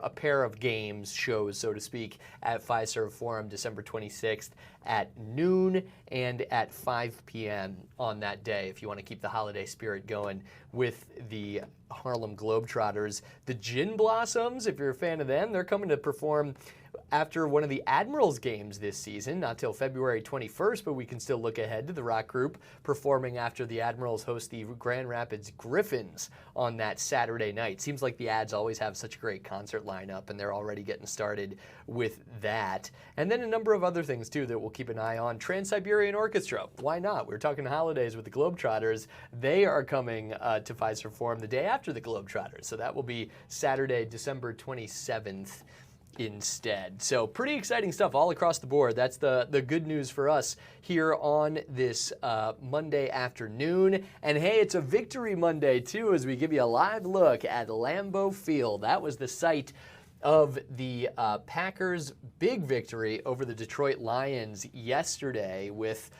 a pair of games, shows, so to speak, at Fiserv Forum December 26th at noon and at 5 p.m. on that day if you want to keep the holiday spirit going with the Harlem Globetrotters. The Gin Blossoms, if you're a fan of them, they're coming to perform after one of the Admirals games this season, not till February 21st, but we can still look ahead to the rock group performing after the Admirals host the Grand Rapids Griffins on that Saturday night. Seems like the Ads always have such a great concert lineup, and they're already getting started with that. And then a number of other things, too, that we'll keep an eye on. Trans-Siberian Orchestra, why not? We're talking holidays with the Globetrotters. They are coming to Fiserv Forum the day after the Globetrotters, so that will be Saturday, December 27th. Instead. So pretty exciting stuff all across the board. That's the good news for us here on this Monday afternoon. And hey, it's a Victory Monday too, as we give you a live look at Lambeau Field. That was the site of the Packers' big victory over the Detroit Lions yesterday, with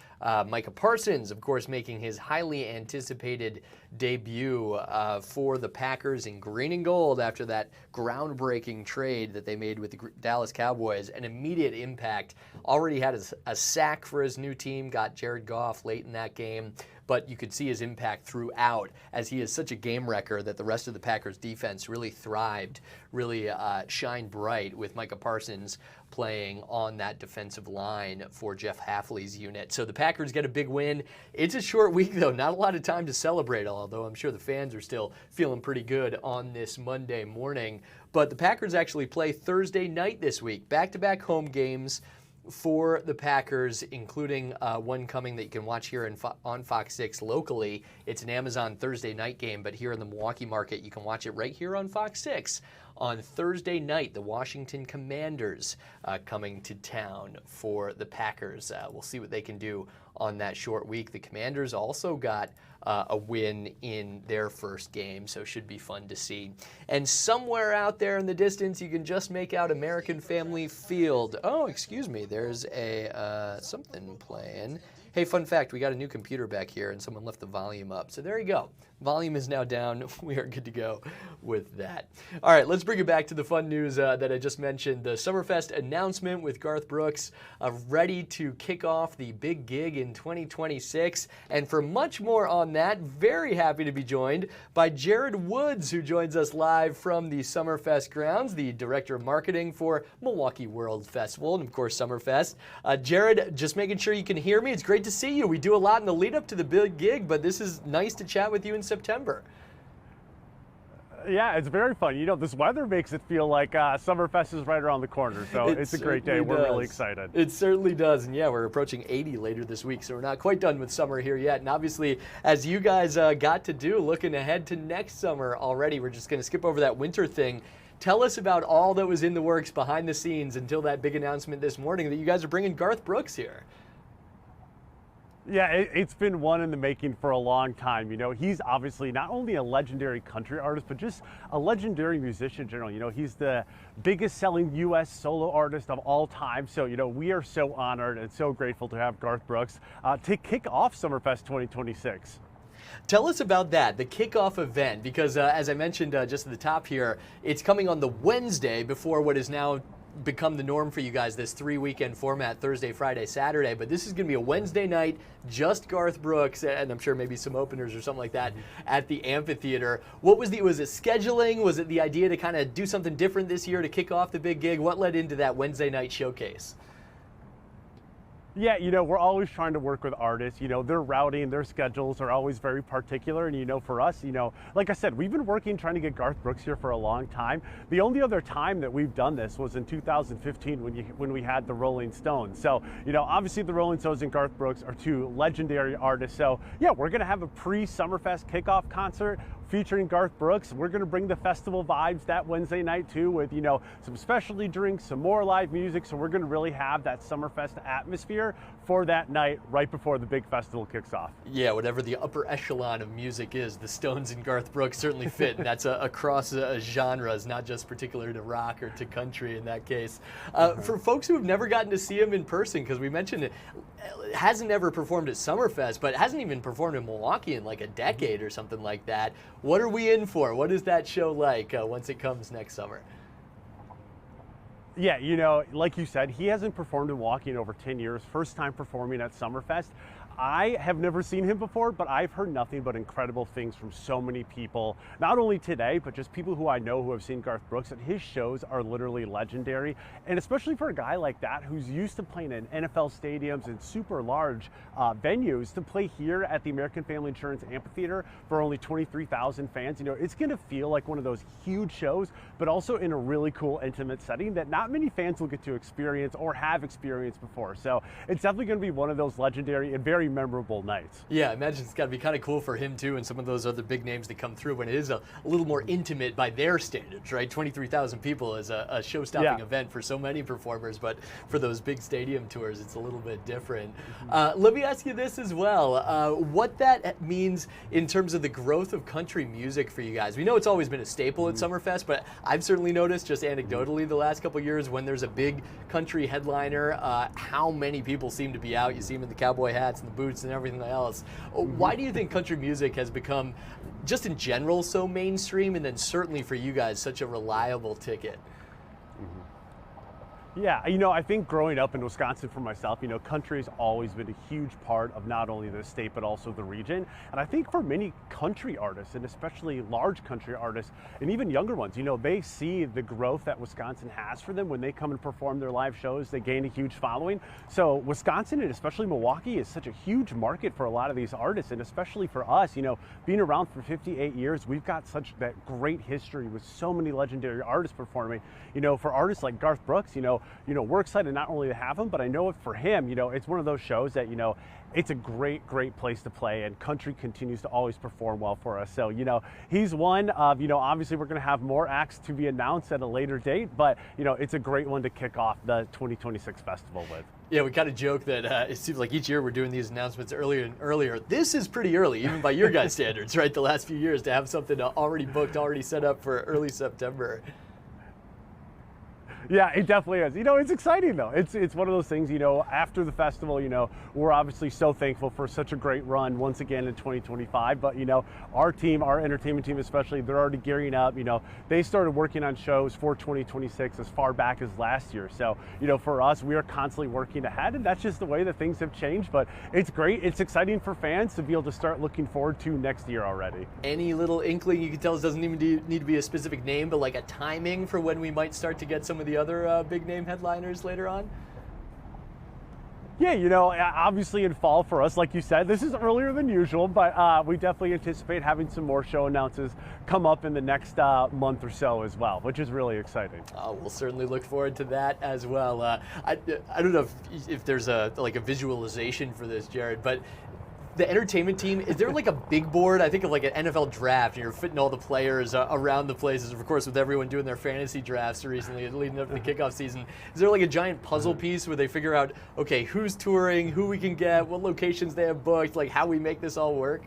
Micah Parsons, of course, making his highly anticipated debut for the Packers in green and gold after that groundbreaking trade that they made with the Dallas Cowboys. An immediate impact. Already had a sack for his new team, got Jared Goff late in that game, but you could see his impact throughout, as he is such a game wrecker that the rest of the Packers defense really thrived, really shined bright with Micah Parsons playing on that defensive line for Jeff Hafley's unit. So the Packers get a big win. It's a short week, though. Not a lot of time to celebrate, although I'm sure the fans are still feeling pretty good on this Monday morning. But the Packers actually play Thursday night this week. Back-to-back home games for the Packers, including one coming that you can watch here on Fox 6 locally. It's an Amazon Thursday night game, but here in the Milwaukee market, you can watch it right here on Fox 6. On Thursday night, the Washington Commanders coming to town for the Packers. We'll see what they can do on that short week. The Commanders also got a win in their first game, so should be fun to see. And somewhere out there in the distance, you can just make out American Family Field. Oh, excuse me, there's a something playing. Hey, fun fact, we got a new computer back here and someone left the volume up. So there you go. Volume is now down. We are good to go with that. All right, let's bring it back to the fun news that I just mentioned. The Summerfest announcement with Garth Brooks ready to kick off the big gig in 2026. And for much more on that, very happy to be joined by Jared Woods, who joins us live from the Summerfest grounds, the Director of Marketing for Milwaukee World Festival and, of course, Summerfest. Jared, just making sure you can hear me. It's great to see you. We do a lot in the lead up to the big gig, but this is nice to chat with you in September. Yeah, it's very fun. You know, this weather makes it feel like Summerfest is right around the corner, so it's a great day. We're really excited. It certainly does, and yeah, we're approaching 80 later this week, so we're not quite done with summer here yet. And obviously, as you guys got to do, looking ahead to next summer already, we're just going to skip over that winter thing. Tell us about all that was in the works behind the scenes until that big announcement this morning that you guys are bringing Garth Brooks here. Yeah, it's been one in the making for a long time. You know, he's obviously not only a legendary country artist, but just a legendary musician in general. You know, he's the biggest selling U.S. solo artist of all time. So, you know, we are so honored and so grateful to have Garth Brooks to kick off Summerfest 2026. Tell us about that, the kickoff event, because as I mentioned just at the top here, it's coming on the Wednesday before what is now become the norm for you guys, this 3-weekend format, Thursday, Friday, Saturday. But this is going to be a Wednesday night, just Garth Brooks, and I'm sure maybe some openers or something like that at the amphitheater. What was was it scheduling? Was it the idea to kind of do something different this year to kick off the big gig? What led into that Wednesday night showcase? Yeah, you know, we're always trying to work with artists. You know, their routing, their schedules are always very particular. And, you know, for us, you know, like I said, we've been working trying to get Garth Brooks here for a long time. The only other time that we've done this was in 2015 when we had the Rolling Stones. So, you know, obviously the Rolling Stones and Garth Brooks are two legendary artists. So, yeah, we're going to have a pre-Summerfest kickoff concert featuring Garth Brooks. We're going to bring the festival vibes that Wednesday night too, with, you know, some specialty drinks, some more live music. So we're going to really have that Summerfest atmosphere for that night right before the big festival kicks off. Yeah, whatever the upper echelon of music is, the Stones and Garth Brooks certainly fit. And that's across genres, not just particular to rock or to country in that case. For folks who have never gotten to see him in person, because we mentioned it hasn't ever performed at Summerfest, but hasn't even performed in Milwaukee in like a decade or something like that. What are we in for? What is that show like once it comes next summer? Yeah, you know, like you said, he hasn't performed in Milwaukee in over 10 years, first time performing at Summerfest. I have never seen him before, but I've heard nothing but incredible things from so many people, not only today, but just people who I know who have seen Garth Brooks, that his shows are literally legendary. And especially for a guy like that who's used to playing in NFL stadiums and super large venues, to play here at the American Family Insurance Amphitheater for only 23,000 fans, you know, it's gonna feel like one of those huge shows, but also in a really cool, intimate setting that not many fans will get to experience or have experienced before. So it's definitely gonna be one of those legendary and very memorable nights. Yeah, I imagine it's got to be kind of cool for him too, and some of those other big names that come through when it is a little more intimate by their standards, right? 23,000 people is a show-stopping event for so many performers, but for those big stadium tours, it's a little bit different. Let me ask you this as well: what that means in terms of the growth of country music for you guys. We know it's always been a staple at Summerfest, but I've certainly noticed, just anecdotally, the last couple of years when there's a big country headliner, how many people seem to be out. You see them in the cowboy hats and the boots and everything else. Why do you think country music has become, just in general, so mainstream, and then certainly for you guys, such a reliable ticket? Yeah, you know, I think growing up in Wisconsin for myself, you know, country's always been a huge part of not only the state, but also the region. And I think for many country artists, and especially large country artists, and even younger ones, you know, they see the growth that Wisconsin has for them when they come and perform their live shows. They gain a huge following. So Wisconsin, and especially Milwaukee, is such a huge market for a lot of these artists, and especially for us, you know, being around for 58 years, we've got such that great history with so many legendary artists performing. You know, for artists like Garth Brooks, you know, we're excited not only to have him, but I know for him, you know, it's one of those shows that, you know, it's a great, great place to play, and country continues to always perform well for us. So, you know, he's one of, you know, obviously we're going to have more acts to be announced at a later date, but, you know, it's a great one to kick off the 2026 festival with. Yeah, we kind of joke that it seems like each year we're doing these announcements earlier and earlier. This is pretty early, even by your guys' standards, right? The last few years to have something already booked, already set up for early September. Yeah, it definitely is. You know, it's exciting though. It's one of those things, you know, after the festival, you know, we're obviously so thankful for such a great run once again in 2025. But, you know, our team, our entertainment team especially, they're already gearing up. You know, they started working on shows for 2026 as far back as last year. So, you know, for us, we are constantly working ahead, and that's just the way that things have changed. But it's great. It's exciting for fans to be able to start looking forward to next year already. Any little inkling you can tell us? Doesn't even need to be a specific name, but like a timing for when we might start to get some of the other big name headliners later on? Yeah, you know, obviously in fall for us, like you said, this is earlier than usual, but we definitely anticipate having some more show announces come up in the next month or so as well, which is really exciting. We'll certainly look forward to that as well. I don't know if there's a visualization for this, Jared, but the entertainment team, is there like a big board? I think of like an NFL draft, and you're fitting all the players around the places, of course, with everyone doing their fantasy drafts recently leading up to the kickoff season. Is there like a giant puzzle piece where they figure out, okay, who's touring, who we can get, what locations they have booked, like how we make this all work?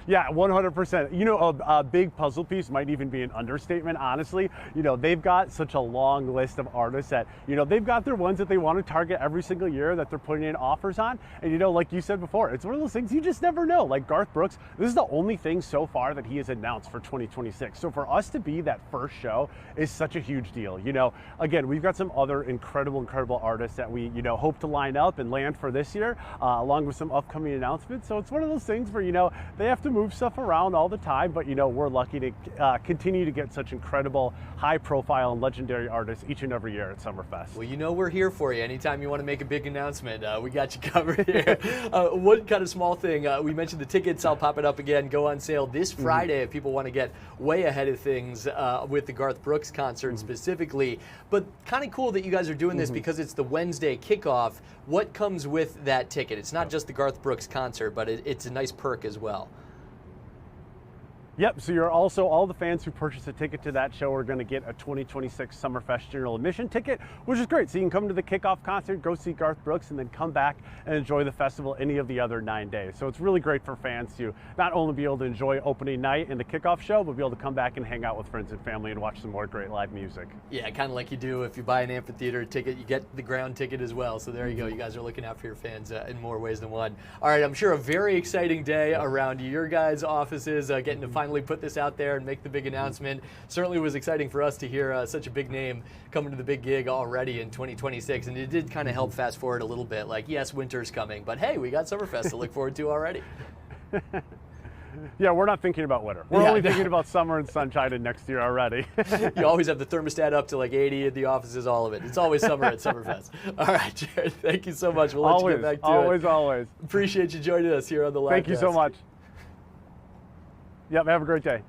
Yeah, 100%. You know, a big puzzle piece might even be an understatement, honestly. You know, they've got such a long list of artists that, you know, they've got their ones that they want to target every single year that they're putting in offers on. And, you know, like you said before, it's one of those things you just never know. Like Garth Brooks, this is the only thing so far that he has announced for 2026. So for us to be that first show is such a huge deal. You know, again, we've got some other incredible artists that we, you know, hope to line up and land for this year, along with some upcoming announcements. So it's one of those things where, you know, they have to move stuff around all the time, but you know, we're lucky to continue to get such incredible, high profile and legendary artists each and every year at Summerfest. Well, you know, we're here for you anytime you want to make a big announcement. We got you covered here. One kind of small thing, we mentioned the tickets, I'll pop it up again, go on sale this Friday if people want to get way ahead of things with the Garth Brooks concert specifically. But kind of cool that you guys are doing this because it's the Wednesday kickoff. What comes with that ticket? It's not just the Garth Brooks concert, but it's a nice perk as well. Yep, so you're also, all the fans who purchase a ticket to that show are going to get a 2026 Summerfest General Admission ticket, which is great. So you can come to the kickoff concert, go see Garth Brooks, and then come back and enjoy the festival any of the other 9 days. So it's really great for fans to not only be able to enjoy opening night and the kickoff show, but be able to come back and hang out with friends and family and watch some more great live music. Yeah, kind of like you do if you buy an amphitheater ticket, you get the ground ticket as well. So there you go. You guys are looking out for your fans in more ways than one. All right, I'm sure a very exciting day around your guys' offices, getting to find finally put this out there and make the big announcement. Certainly was exciting for us to hear such a big name coming to the big gig already in 2026, and it did kind of help fast forward a little bit. Like, yes, winter's coming, but hey, we got Summerfest to look forward to already. Yeah, we're not thinking about winter. We're only thinking about summer and sunshine and next year already. You always have the thermostat up to like 80 at the offices, all of it. It's always summer at Summerfest. All right, Jared, thank you so much. We'll let you get back to it. Always. Appreciate you joining us here on the live Thank you so desk. much. Yep, have a great day.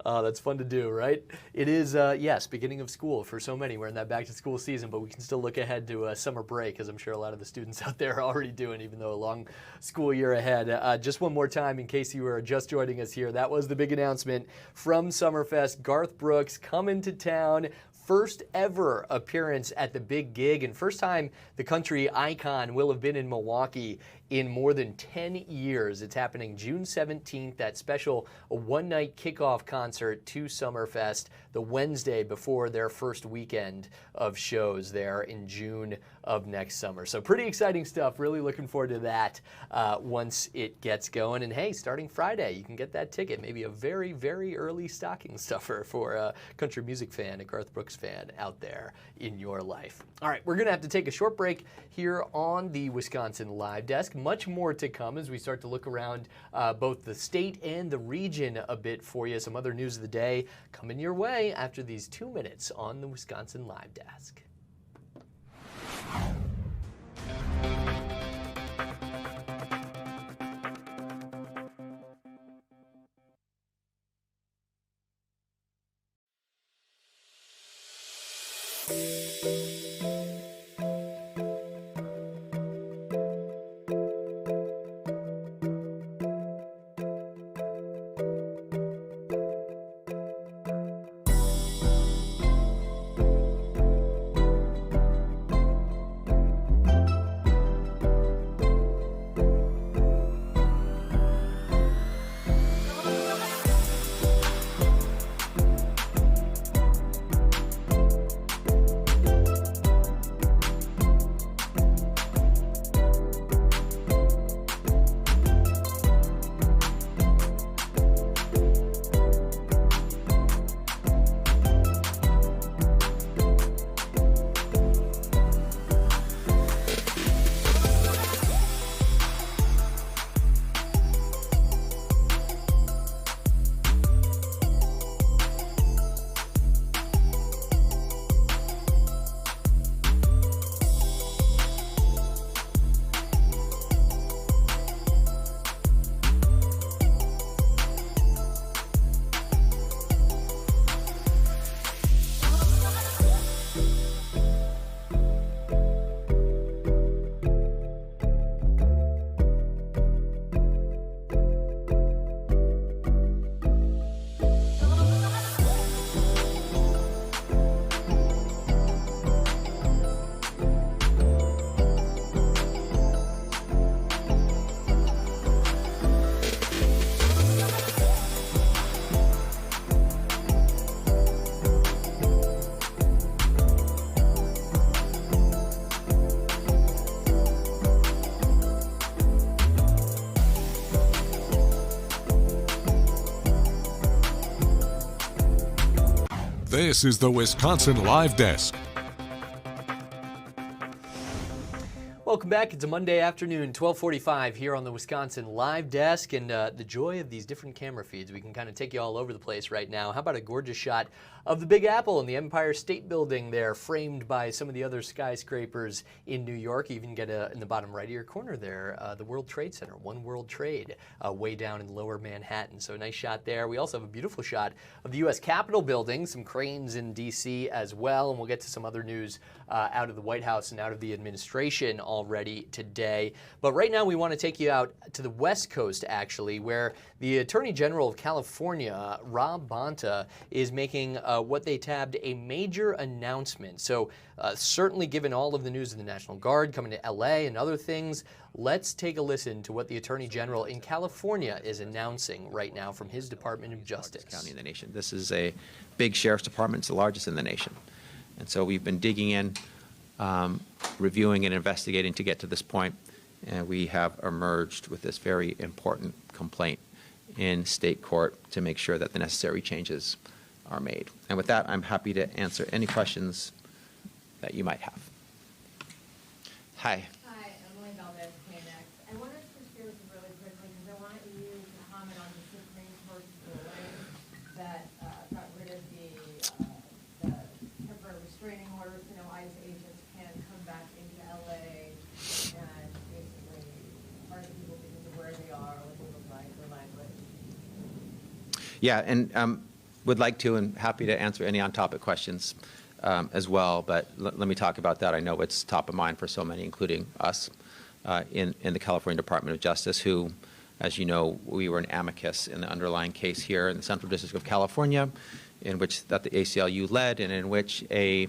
That's fun to do, right? It is, yes, beginning of school for so many. We're in that back to school season, but we can still look ahead to a summer break, as I'm sure a lot of the students out there are already doing, even though a long school year ahead. Just one more time, in case you were just joining us here, that was the big announcement from Summerfest. Garth Brooks coming to town. First ever appearance at the big gig, and first time the country icon will have been in Milwaukee in more than 10 years. It's happening June 17th, that special one-night kickoff concert to Summerfest, the Wednesday before their first weekend of shows there in June of next summer. So pretty exciting stuff. Really looking forward to that once it gets going. And hey, starting Friday, you can get that ticket. Maybe a very, very early stocking stuffer for a country music fan, a Garth Brooks fan out there in your life. All right, we're going to have to take a short break here on the Wisconsin Live Desk. Much more to come as we start to look around both the state and the region a bit for you. Some other news of the day coming your way after these 2 minutes on the Wisconsin Live Desk. This is the Wisconsin Live Desk. Welcome back. It's a Monday afternoon, 12:45 here on the Wisconsin Live Desk, and the joy of these different camera feeds. We can kind of take you all over the place right now. How about a gorgeous shot of the Big Apple and the Empire State Building there, framed by some of the other skyscrapers in New York. You even get in the bottom right of your corner there, the World Trade Center, One World Trade, way down in lower Manhattan. So a nice shot there. We also have a beautiful shot of the U.S. Capitol building, some cranes in D.C. as well, and we'll get to some other news out of the White House and out of the administration already today. But right now we want to take you out to the West Coast, actually, where the Attorney General of California, Rob Bonta, is making what they tabbed a major announcement. So certainly given all of the news of the National Guard coming to LA and other things, let's take a listen to what the Attorney General in California is announcing right now from his Department of Justice. County in the nation. This is a big sheriff's department. It's the largest in the nation. And so we've been digging in, reviewing and investigating to get to this point, and we have emerged with this very important complaint. in state court to make sure that the necessary changes are made. And with that, I'm happy to answer any questions that you might have. Hi. Hi, Emily Valdez, KNX. I wanted to share this really quickly because I want you to comment on the Supreme Court's ruling that got rid of the temporary restraining orders. You know, ICE agents can come back into LA and basically target people because of where they are, what they look like, their language. Yeah, and would like to and happy to answer any on-topic questions as well, but let me talk about that. I know it's top of mind for so many, including us in the California Department of Justice, who, as you know, we were an amicus in the underlying case here in the Central District of California, in which that the ACLU led, and in which a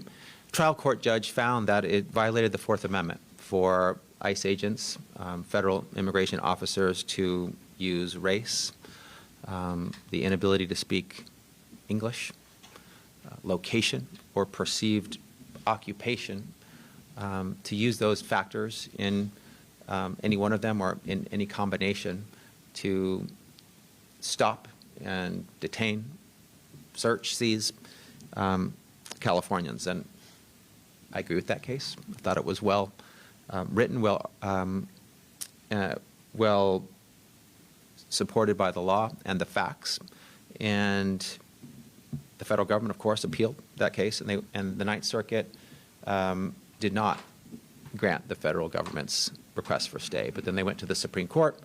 trial court judge found that it violated the Fourth Amendment for ICE agents, federal immigration officers, to use race, the inability to speak English, location, or perceived occupation, to use those factors in any one of them or in any combination to stop and detain, search, seize Californians. And I agree with that case. I thought it was well written, well supported by the law and the facts. And the federal government, of course, appealed that case, and the Ninth Circuit did not grant the federal government's request for stay. But then they went to the Supreme Court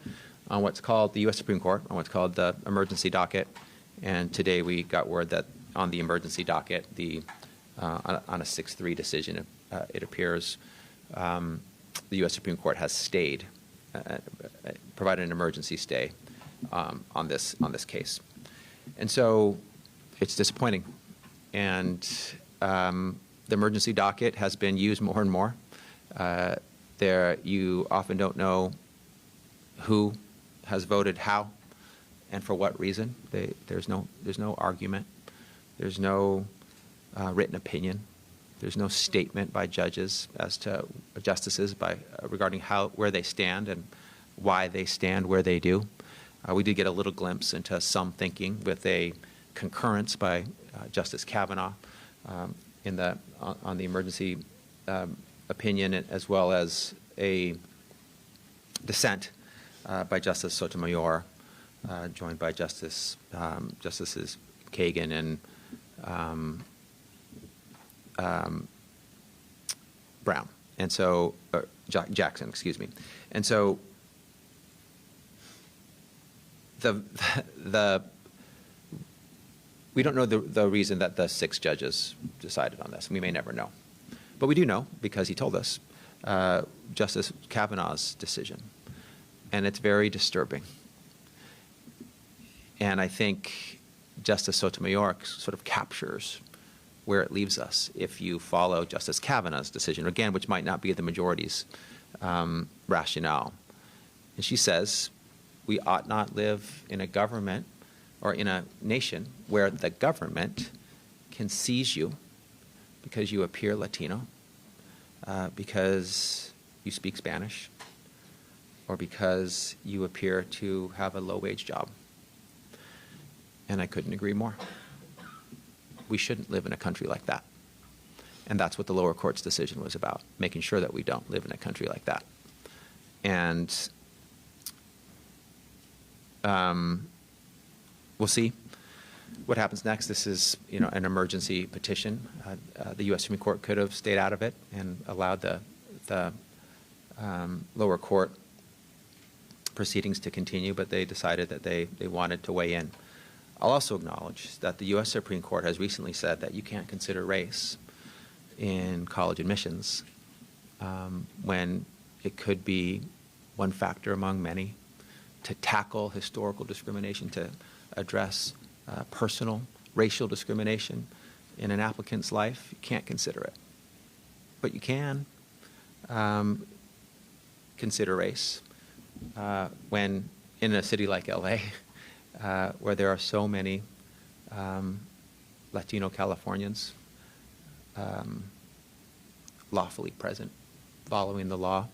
on what's called the U.S. Supreme Court on what's called the emergency docket. And today we got word that on the emergency docket, on a 6-3 decision, it appears the U.S. Supreme Court has stayed, provided an emergency stay on this case. And so it's disappointing. And the emergency docket has been used more and more. You often don't know who has voted how and for what reason. There's no argument. There's no written opinion. There's no statement by judges as to justices regarding where they stand and why they stand where they do. We did get a little glimpse into some thinking with a concurrence by Justice Kavanaugh on the emergency opinion, as well as a dissent by Justice Sotomayor, joined by Justices Kagan and Brown, and so Jackson, excuse me, and so we don't know the reason that the 6 judges decided on this. We may never know. But we do know, because he told us, Justice Kavanaugh's decision. And it's very disturbing. And I think Justice Sotomayor sort of captures where it leaves us if you follow Justice Kavanaugh's decision, again, which might not be the majority's rationale. And she says, we ought not live in a government or in a nation where the government can seize you because you appear Latino, because you speak Spanish, or because you appear to have a low-wage job. And I couldn't agree more. We shouldn't live in a country like that. And that's what the lower court's decision was about, making sure that we don't live in a country like that. And we'll see what happens next. This is, an emergency petition. The U.S. Supreme Court could have stayed out of it and allowed the lower court proceedings to continue, but they decided that they wanted to weigh in. I'll also acknowledge that the U.S. Supreme Court has recently said that you can't consider race in college admissions when it could be one factor among many to tackle historical discrimination, to address personal racial discrimination in an applicant's life. You can't consider it. But you can consider race when in a city like LA, where there are so many Latino Californians lawfully present, following the law.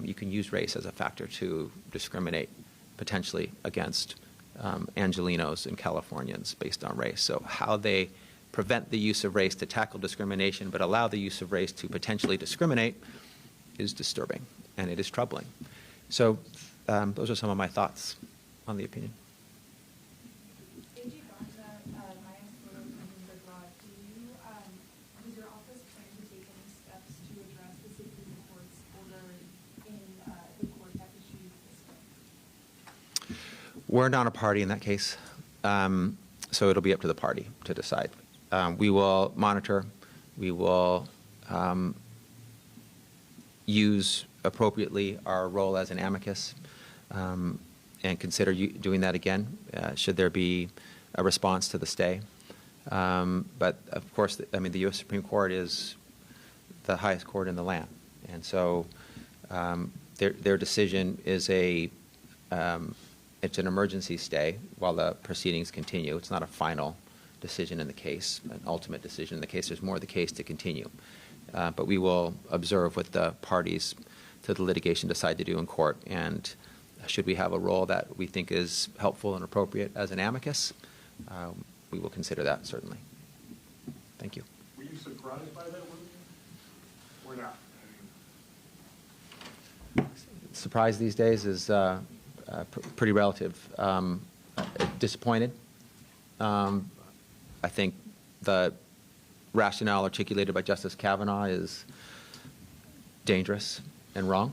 You can use race as a factor to discriminate potentially against Angelenos and Californians based on race. So how they prevent the use of race to tackle discrimination, but allow the use of race to potentially discriminate is disturbing, and it is troubling. So those are some of my thoughts on the opinion. Does your office plan to take any steps to address the Supreme Court's order in the court that issued this way? We're not a party in that case, so it'll be up to the party to decide. We will monitor. We will use appropriately our role as an amicus and consider doing that again should there be a response to the stay. But of course, I mean, the U.S. Supreme Court is the highest court in the land, and so their decision is it's an emergency stay while the proceedings continue. It's not a final decision in the case, an ultimate decision in the case. There's more of the case to continue. But we will observe what the parties to the litigation decide to do in court, and should we have a role that we think is helpful and appropriate as an amicus, we will consider that, certainly. Thank you. Were you surprised by that ruling or not? Surprise these days is pretty relative. Disappointed. I think the rationale articulated by Justice Kavanaugh is dangerous and wrong,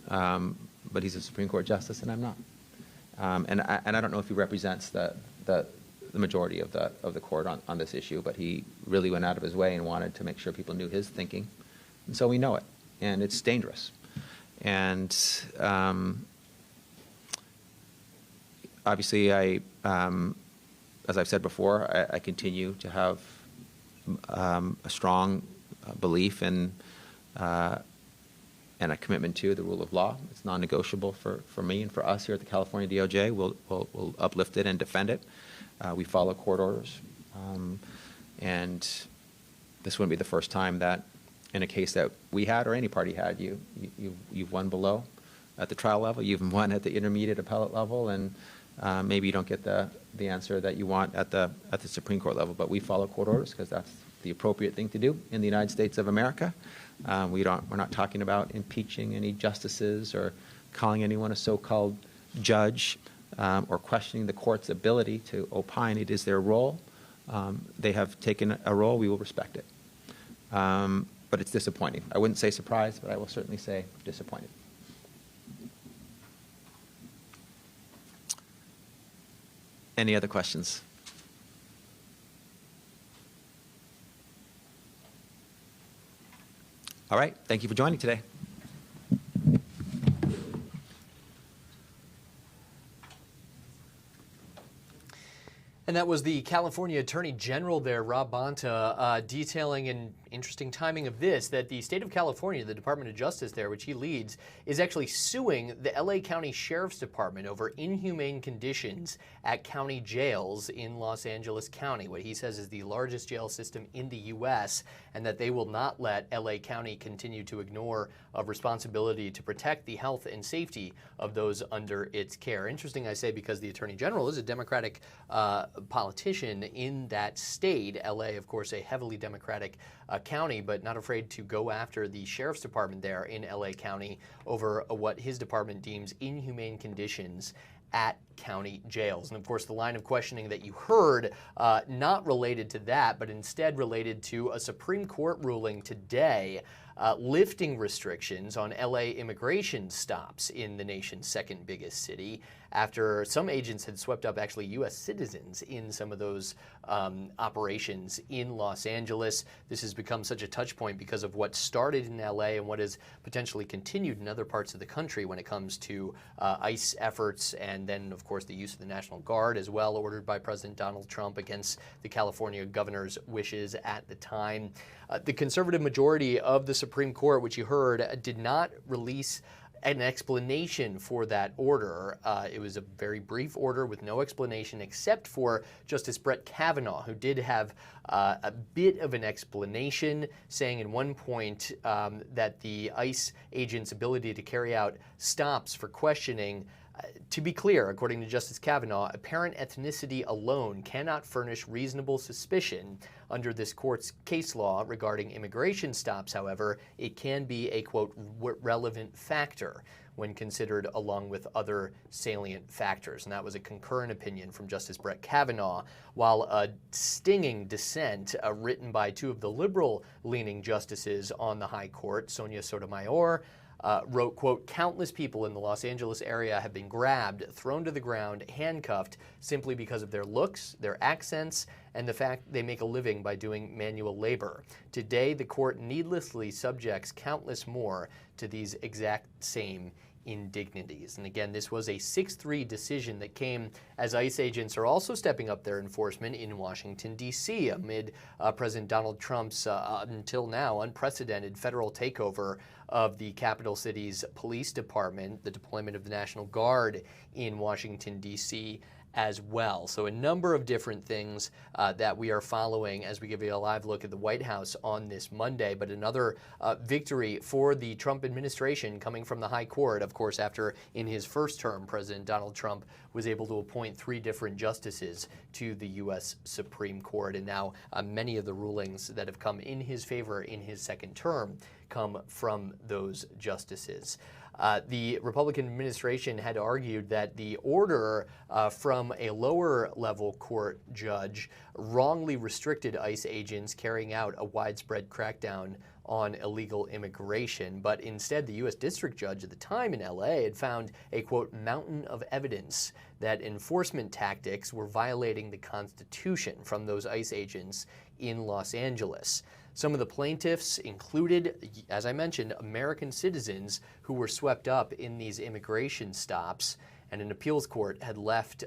but he's a Supreme Court justice and I'm not. And I don't know if he represents the majority of the court on this issue, but he really went out of his way and wanted to make sure people knew his thinking, and so we know it, and it's dangerous. And obviously, as I've said before, I continue to have a strong belief in and a commitment to the rule of law. It's non-negotiable for me and for us here at the California DOJ. We'll uplift it and defend it. We follow court orders. And this wouldn't be the first time that in a case that we had or any party had, you've won below at the trial level, you've won at the intermediate appellate level, and maybe you don't get the answer that you want at the Supreme Court level. But we follow court orders because that's the appropriate thing to do in the United States of America. We're not talking about impeaching any justices or calling anyone a so-called judge or questioning the court's ability to opine. It is their role. They have taken a role. We will respect it. But it's disappointing. I wouldn't say surprised, but I will certainly say disappointed. Any other questions? All right. Thank you for joining today. And that was the California Attorney General there, Rob Bonta, detailing an interesting timing of this, that the state of California, the Department of Justice there, which he leads, is actually suing the LA County Sheriff's Department over inhumane conditions at county jails in Los Angeles County, what he says is the largest jail system in the U.S., and that they will not let LA County continue to ignore a responsibility to protect the health and safety of those under its care. Interesting, I say, because the Attorney General is a Democratic politician in that state. LA, of course, a heavily Democratic county, but not afraid to go after the Sheriff's Department there in LA County over what his department deems inhumane conditions at county jails. And of course, the line of questioning that you heard, not related to that, but instead related to a Supreme Court ruling today lifting restrictions on LA immigration stops in the nation's second biggest city, after some agents had swept up actually U.S. citizens in some of those operations in Los Angeles. This has become such a touch point because of what started in L.A. and what has potentially continued in other parts of the country when it comes to ICE efforts, and then, of course, the use of the National Guard as well, ordered by President Donald Trump against the California governor's wishes at the time. The conservative majority of the Supreme Court, which you heard, did not release an explanation for that order. It was a very brief order with no explanation except for Justice Brett Kavanaugh, who did have a bit of an explanation, saying in one point that the ICE agents' ability to carry out stops for questioning To be clear, according to Justice Kavanaugh, apparent ethnicity alone cannot furnish reasonable suspicion. Under this court's case law regarding immigration stops, however, it can be a, quote, relevant factor when considered along with other salient factors. And that was a concurrent opinion from Justice Brett Kavanaugh, while a stinging dissent written by two of the liberal-leaning justices on the High Court, Sonia Sotomayor, wrote, quote, countless people in the Los Angeles area have been grabbed, thrown to the ground, handcuffed simply because of their looks, their accents, and the fact they make a living by doing manual labor. Today, the court needlessly subjects countless more to these exact same indignities. And again, this was a 6-3 decision that came as ICE agents are also stepping up their enforcement in Washington, D.C. amid President Donald Trump's, until now, unprecedented federal takeover of the capital city's police department, the deployment of the National Guard in Washington, D.C., as well. So a number of different things that we are following as we give you a live look at the White House on this Monday. But another victory for the Trump administration coming from the High Court, of course, after in his first term, President Donald Trump was able to appoint 3 different justices to the U.S. Supreme Court. And now many of the rulings that have come in his favor in his second term come from those justices. The Republican administration had argued that the order from a lower level court judge wrongly restricted ICE agents carrying out a widespread crackdown on illegal immigration. But instead, the U.S. district judge at the time in L.A. had found a, quote, mountain of evidence that enforcement tactics were violating the Constitution from those ICE agents in Los Angeles. Some of the plaintiffs included, as I mentioned, American citizens who were swept up in these immigration stops, and an appeals court had left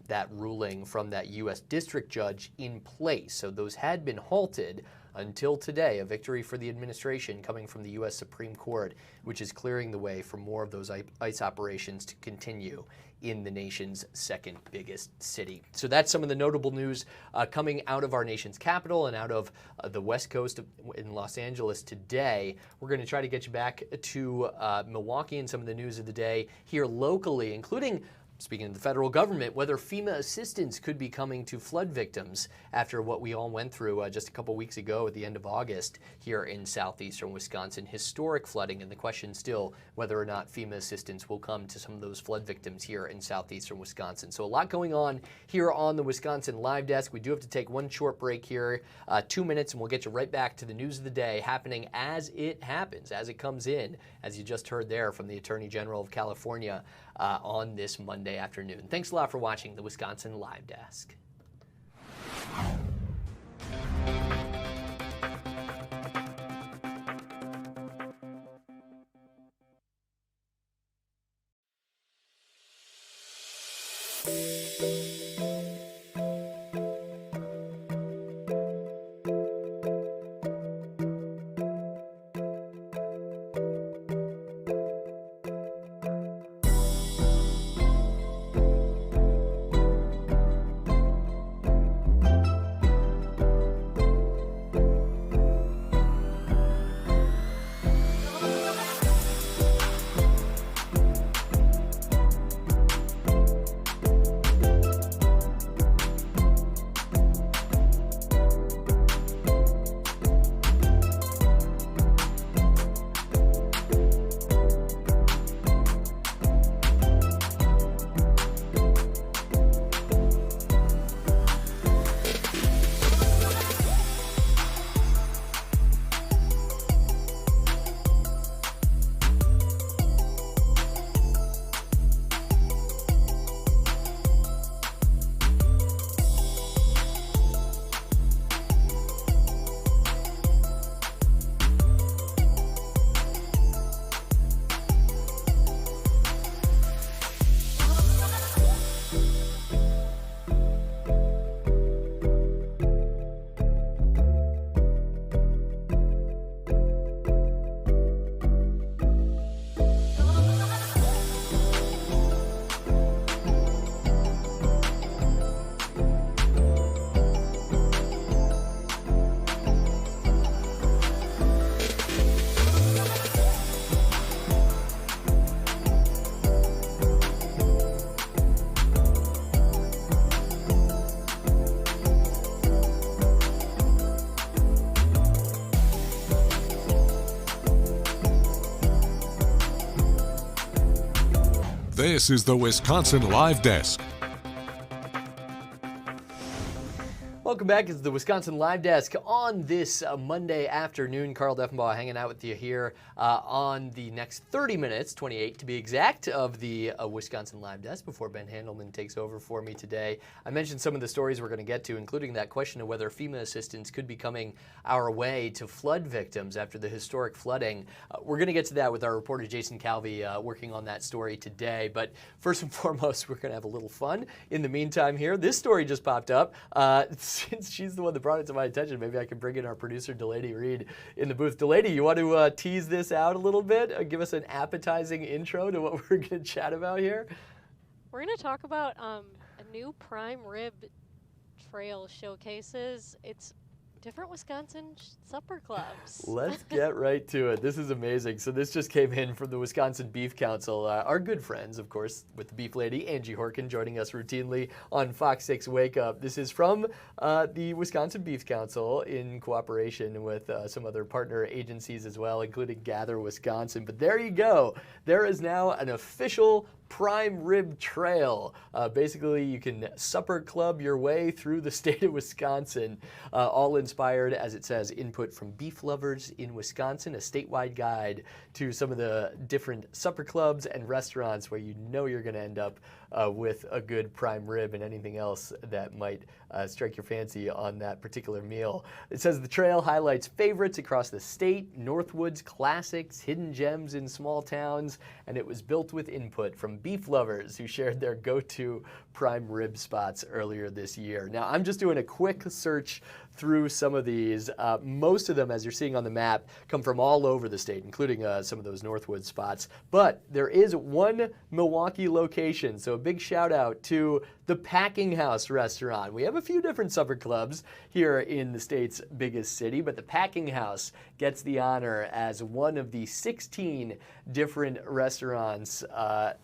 that ruling from that U.S. district judge in place. So those had been halted until today, a victory for the administration coming from the U.S. Supreme Court, which is clearing the way for more of those ICE operations to continue in the nation's second biggest city. So that's some of the notable news coming out of our nation's capital and out of the West Coast in Los Angeles today. We're going to try to get you back to Milwaukee and some of the news of the day here locally, including, speaking of the federal government, whether FEMA assistance could be coming to flood victims after what we all went through just a couple weeks ago at the end of August here in southeastern Wisconsin. Historic flooding, and the question still whether or not FEMA assistance will come to some of those flood victims here in southeastern Wisconsin. So a lot going on here on the Wisconsin Live Desk. We do have to take one short break here, 2 minutes, and we'll get you right back to the news of the day happening as it happens, as it comes in, as you just heard there from the Attorney General of California on this Monday afternoon. Thanks a lot for watching the Wisconsin Live Desk. This is the Wisconsin Live Desk. Welcome back. It's the Wisconsin Live Desk on this Monday afternoon. Carl Deffenbaugh hanging out with you here on the next 30 minutes, 28 to be exact, of the Wisconsin Live Desk before Ben Handelman takes over for me today. I mentioned some of the stories we're going to get to, including that question of whether FEMA assistance could be coming our way to flood victims after the historic flooding. We're going to get to that with our reporter Jason Calvi working on that story today. But first and foremost, we're going to have a little fun. In the meantime here, this story just popped up. Since she's the one that brought it to my attention, maybe I can bring in our producer, Delaney Reed, in the booth. Delaney, you want to tease this out a little bit? Give us an appetizing intro to what we're going to chat about here? We're going to talk about a new prime rib trail showcases. It's different Wisconsin supper clubs. Let's get right to it. This is amazing. So this just came in from the Wisconsin Beef Council. Our good friends, of course, with the beef lady, Angie Horkin, joining us routinely on Fox 6 Wake Up. This is from the Wisconsin Beef Council in cooperation with some other partner agencies as well, including Gather Wisconsin. But there you go. There is now an official prime rib trail. Basically, you can supper club your way through the state of Wisconsin, all inspired, as it says, input from beef lovers in Wisconsin, a statewide guide to some of the different supper clubs and restaurants where you know you're going to end up with a good prime rib and anything else that might strike your fancy on that particular meal. It says the trail highlights favorites across the state, Northwoods classics, hidden gems in small towns, and it was built with input from beef lovers who shared their go-to prime rib spots earlier this year. Now, I'm just doing a quick search through some of these. Most of them, as you're seeing on the map, come from all over the state, including some of those Northwood spots. But there is one Milwaukee location, so a big shout out to the Packing House restaurant. We have a few different supper clubs here in the state's biggest city, but the Packing House gets the honor as one of the 16 different restaurants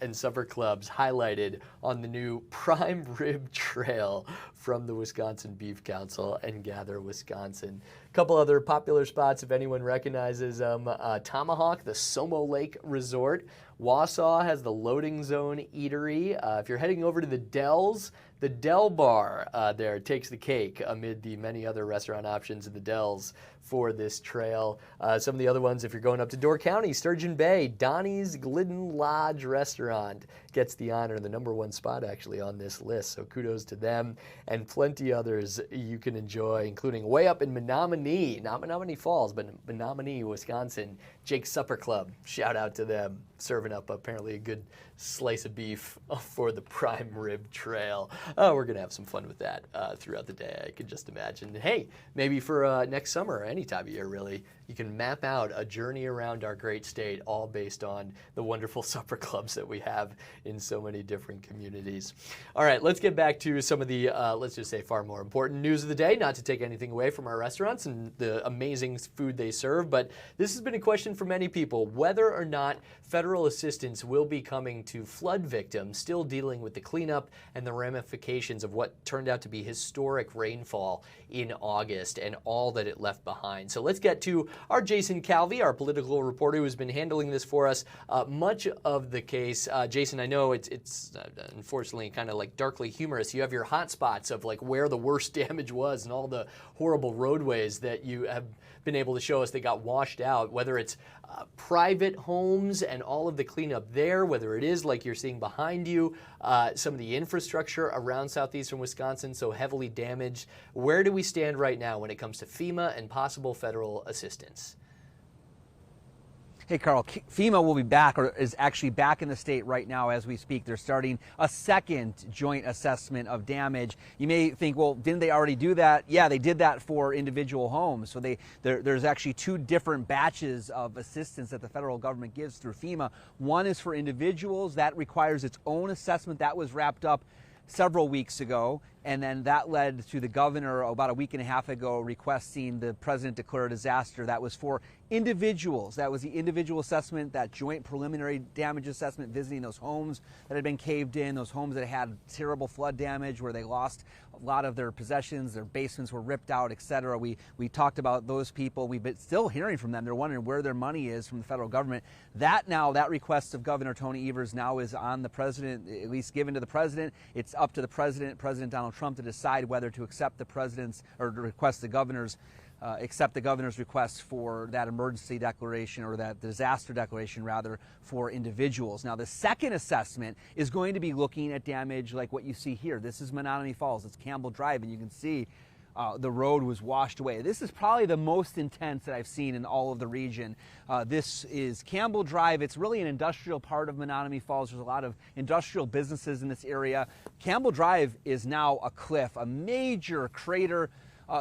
and supper clubs highlighted on the new Prime Rib Trail from the Wisconsin Beef Council and Gather Wisconsin. A couple other popular spots, if anyone recognizes them, Tomahawk, the Somo Lake Resort. Wausau has the Loading Zone Eatery. If you're heading over to the Dells, the Dell Bar there takes the cake amid the many other restaurant options in the Dells for this trail. Some of the other ones, if you're going up to Door County, Sturgeon Bay, Donnie's Glidden Lodge Restaurant gets the honor, the #1 spot actually on this list, so kudos to them, and plenty others you can enjoy, including way up in Menominee, not Menominee Falls, but Menominee, Wisconsin, Jake's Supper Club. Shout out to them, serving up apparently a good slice of beef for the Prime Rib Trail. We're going to have some fun with that throughout the day, I can just imagine. Hey, maybe for next summer or any time of year, really, you can map out a journey around our great state, all based on the wonderful supper clubs that we have in so many different communities. All right, let's get back to some of the, let's just say, far more important news of the day, not to take anything away from our restaurants and the amazing food they serve, but this has been a question for many people, whether or not federal assistance will be coming to flood victims still dealing with the cleanup and the ramifications of what turned out to be historic rainfall in August and all that it left behind. So let's get to our Jason Calvi, our political reporter who has been handling this for us much of the case. Jason, I know it's unfortunately kind of like darkly humorous. You have your hot spots of like where the worst damage was and all the horrible roadways that you have been able to show us that got washed out, whether it's private homes and all of the cleanup there, whether it is like you're seeing behind you, some of the infrastructure around southeastern Wisconsin so heavily damaged. Where do we stand right now when it comes to FEMA and possible federal assistance? Hey, Carl, FEMA will be back, or is actually back in the state right now as we speak. They're starting a second joint assessment of damage. You may think, well, didn't they already do that? Yeah, they did that for individual homes. So there's actually two different batches of assistance that the federal government gives through FEMA. One is for individuals. That requires its own assessment. That was wrapped up several weeks ago, and then that led to the governor about a week and a half ago requesting the president declare a disaster. That was for individuals. That was the individual assessment, that joint preliminary damage assessment, visiting those homes that had been caved in, those homes that had terrible flood damage where they lost a lot of their possessions, their basements were ripped out, etc. We talked about those people. We've been still hearing from them. They're wondering where their money is from the federal government. That request of Governor Tony Evers now is on the president, at least given to the president. It's up to the president, President Donald Trump, to decide whether to accept the president's or to request the governor's accept the governor's request for that emergency declaration, or that disaster declaration rather, for individuals. Now, the second assessment is going to be looking at damage like what you see here. This is Menominee Falls. It's Campbell Drive, and you can see the road was washed away. This is probably the most intense that I've seen in all of the region. This is Campbell Drive. It's really an industrial part of Menominee Falls. There's a lot of industrial businesses in this area. Campbell Drive is now a cliff, a major crater.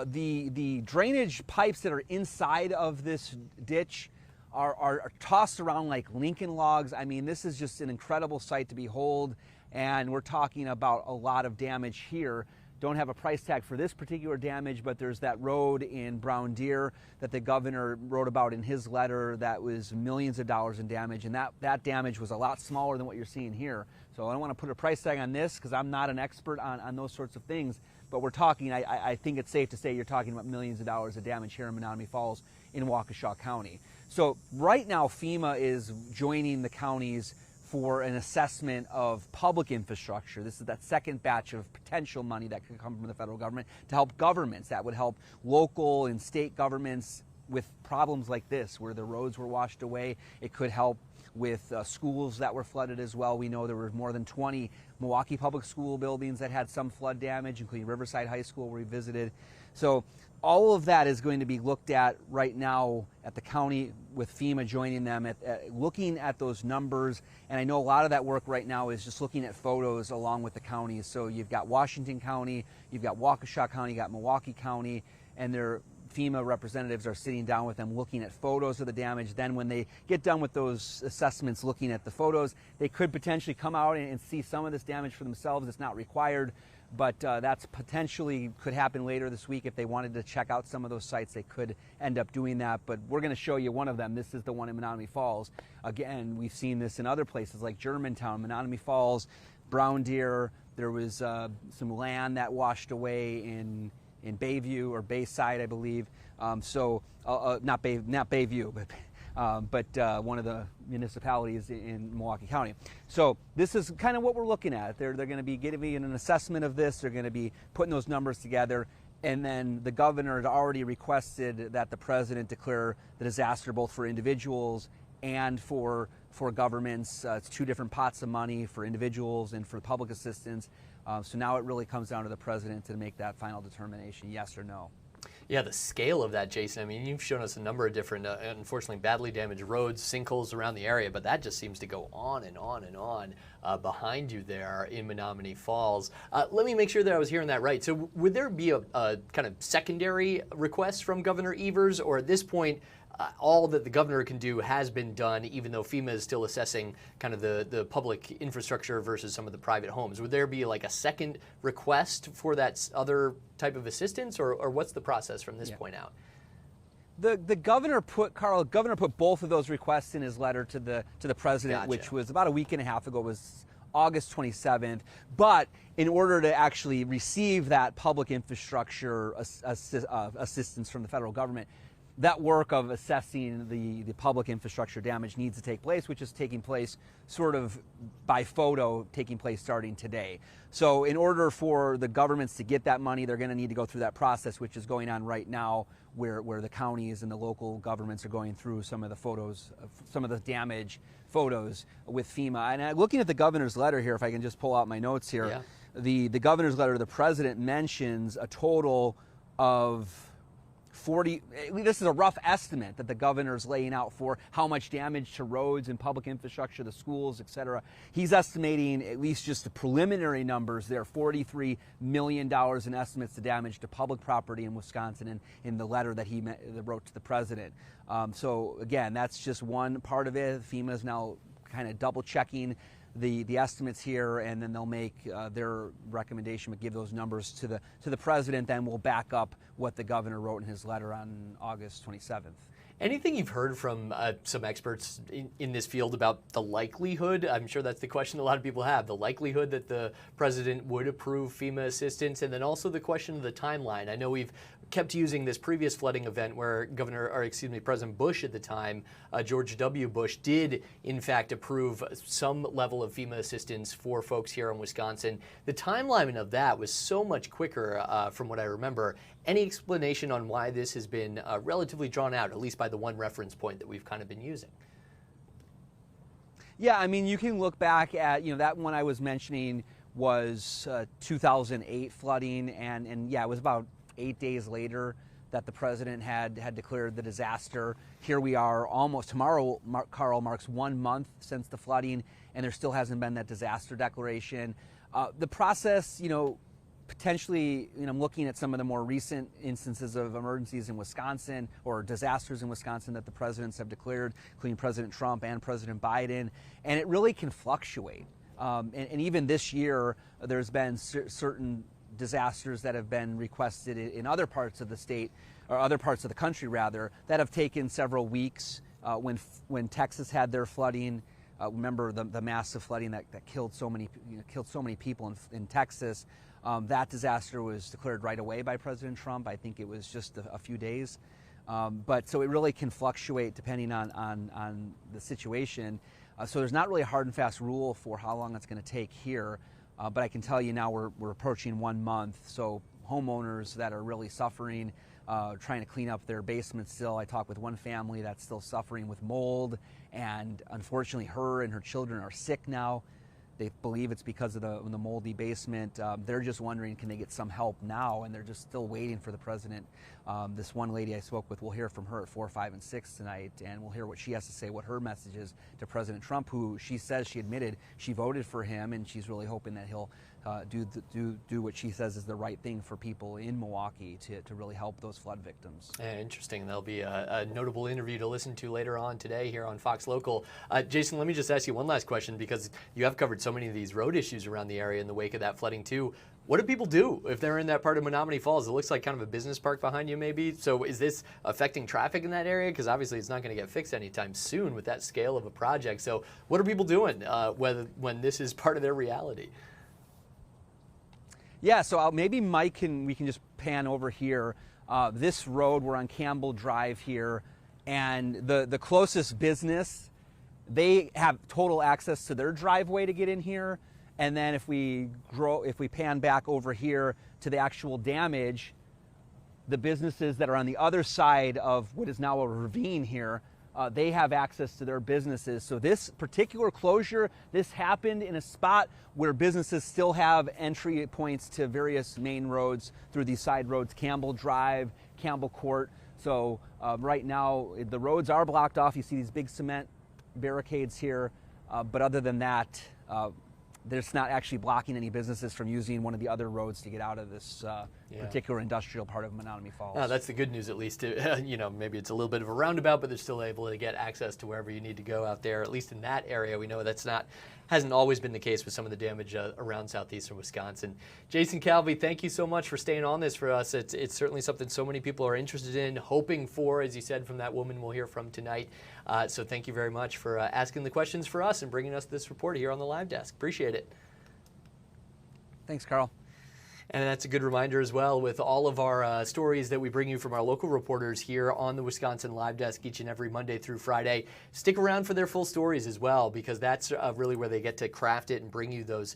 The drainage pipes that are inside of this ditch are tossed around like Lincoln logs. I mean, this is just an incredible sight to behold, and we're talking about a lot of damage here. Don't have a price tag for this particular damage, but there's that road in Brown Deer that the governor wrote about in his letter that was millions of dollars in damage, and that damage was a lot smaller than what you're seeing here. So I don't want to put a price tag on this because I'm not an expert on those sorts of things, but we're talking, I think it's safe to say you're talking about millions of dollars of damage here in Menominee Falls in Waukesha County. So right now FEMA is joining the counties for an assessment of public infrastructure. This is that second batch of potential money that could come from the federal government to help governments. That would help local and state governments with problems like this, where the roads were washed away. It could help with schools that were flooded as well. We know there were more than 20 Milwaukee public school buildings that had some flood damage, including Riverside High School, where we visited. So all of that is going to be looked at right now at the county, with FEMA joining them, at looking at those numbers. And I know a lot of that work right now is just looking at photos along with the counties. So you've got Washington County, you've got Waukesha County, you've got Milwaukee County, and their FEMA representatives are sitting down with them looking at photos of the damage. Then when they get done with those assessments looking at the photos, they could potentially come out and see some of this damage for themselves. It's not required, but that's potentially could happen later this week. If they wanted to check out some of those sites, they could end up doing that. But we're going to show you one of them. This is the one in Menominee Falls. Again, we've seen this in other places like Germantown, Menominee Falls, Brown Deer. There was some land that washed away in Bayview or Bayside, I believe. Not Bayview, but one of the municipalities in Milwaukee County. So this is kind of what we're looking at. They're going to be giving an assessment of this. They're going to be putting those numbers together. And then the governor had already requested that the president declare the disaster both for individuals and for governments. It's two different pots of money for individuals and for public assistance. So now it really comes down to the president to make that final determination, yes or no. Yeah, the scale of that, Jason, I mean, you've shown us a number of different, unfortunately, badly damaged roads, sinkholes around the area, but that just seems to go on and on and on behind you there in Menominee Falls. Let me make sure that I was hearing that right. So would there be a kind of secondary request from Governor Evers, or at this point, all that the governor can do has been done, even though FEMA is still assessing kind of the public infrastructure versus some of the private homes? Would there be like a second request for that other type of assistance, or what's the process from this point out? The governor put both of those requests in his letter to the president, Gotcha. which was about a week and a half ago. It was August 27th. But in order to actually receive that public infrastructure assistance from the federal government, that work of assessing the public infrastructure damage needs to take place, which is taking place sort of by photo, taking place starting today. So in order for the governments to get that money, they're going to need to go through that process, which is going on right now, where the counties and the local governments are going through some of the photos, some of the damage photos with FEMA. And looking at the governor's letter here, if I can just pull out my notes here, Yeah. the governor's letter, the president mentions a total of 40, this is a rough estimate that the governor's laying out for how much damage to roads and public infrastructure, the schools, et cetera. He's estimating, at least just the preliminary numbers there, $43 million in estimates to damage to public property in Wisconsin in the letter that he wrote to the president. So again, that's just one part of it. FEMA is now kind of double checking the estimates here, and then they'll make their recommendation, but give those numbers to the president. Then we'll back up what the governor wrote in his letter on August 27th. Anything you've heard from some experts in this field about the likelihood, I'm sure that's the question a lot of people have, the likelihood that the president would approve FEMA assistance, and then also the question of the timeline. I know we've kept using this previous flooding event where President Bush at the time, George W. Bush, did in fact approve some level of FEMA assistance for folks here in Wisconsin. The timeline of that was so much quicker from what I remember. Any explanation on why this has been relatively drawn out, at least by the one reference point that we've kind of been using? Yeah, I mean, you can look back at, that one I was mentioning was 2008 flooding, and yeah, it was about 8 days later that the president had declared the disaster. Here we are almost tomorrow, Carl, marks 1 month since the flooding, and there still hasn't been that disaster declaration. The process, potentially, I'm looking at some of the more recent instances of emergencies in Wisconsin or disasters in Wisconsin that the presidents have declared, including President Trump and President Biden, and it really can fluctuate. And even this year, there's been certain disasters that have been requested in other parts of the state, or other parts of the country rather, that have taken several weeks. When Texas had their flooding, remember the massive flooding that killed so many people in Texas. That disaster was declared right away by President Trump. I think it was just a few days. But so it really can fluctuate depending on the situation. So there's not really a hard and fast rule for how long it's going to take here. But I can tell you now we're approaching 1 month. So homeowners that are really suffering, trying to clean up their basement still. I talked with one family that's still suffering with mold, and unfortunately her and her children are sick now. They believe it's because of the moldy basement. They're just wondering, can they get some help now? And they're just still waiting for the president. This one lady I spoke with, we'll hear from her at 4, 5, and 6 tonight, and we'll hear what she has to say, what her message is to President Trump, who she says she admitted she voted for him, and she's really hoping that he'll do what she says is the right thing for people in Milwaukee to really help those flood victims. Interesting. There'll be a notable interview to listen to later on today here on Fox Local. Jason, let me just ask you one last question, because you have covered so many of these road issues around the area in the wake of that flooding too. What do people do if they're in that part of Menominee Falls? It looks like kind of a business park behind you maybe. So is this affecting traffic in that area? Because obviously it's not going to get fixed anytime soon with that scale of a project. So what are people doing when this is part of their reality? Yeah, so maybe Mike we can just pan over here. This road, we're on Campbell Drive here, and the closest business, they have total access to their driveway to get in here. And then if we pan back over here to the actual damage, the businesses that are on the other side of what is now a ravine here, they have access to their businesses. So this particular closure, this happened in a spot where businesses still have entry points to various main roads through these side roads, Campbell Drive, Campbell Court. So right now the roads are blocked off. You see these big cement barricades here, but other than that, there's not actually blocking any businesses from using one of the other roads to get out of this particular industrial part of Menominee Falls. That's the good news, at least. Maybe it's a little bit of a roundabout, but they're still able to get access to wherever you need to go out there, at least in that area. We know hasn't always been the case with some of the damage around southeastern Wisconsin. Jason Calvey, thank you so much for staying on this for us. It's certainly something so many people are interested in, hoping for, as you said, from that woman we'll hear from tonight. So thank you very much for asking the questions for us and bringing us this report here on the live desk. Appreciate it. Thanks, Carl. And that's a good reminder as well with all of our stories that we bring you from our local reporters here on the Wisconsin Live Desk each and every Monday through Friday. Stick around for their full stories as well, because that's really where they get to craft it and bring you those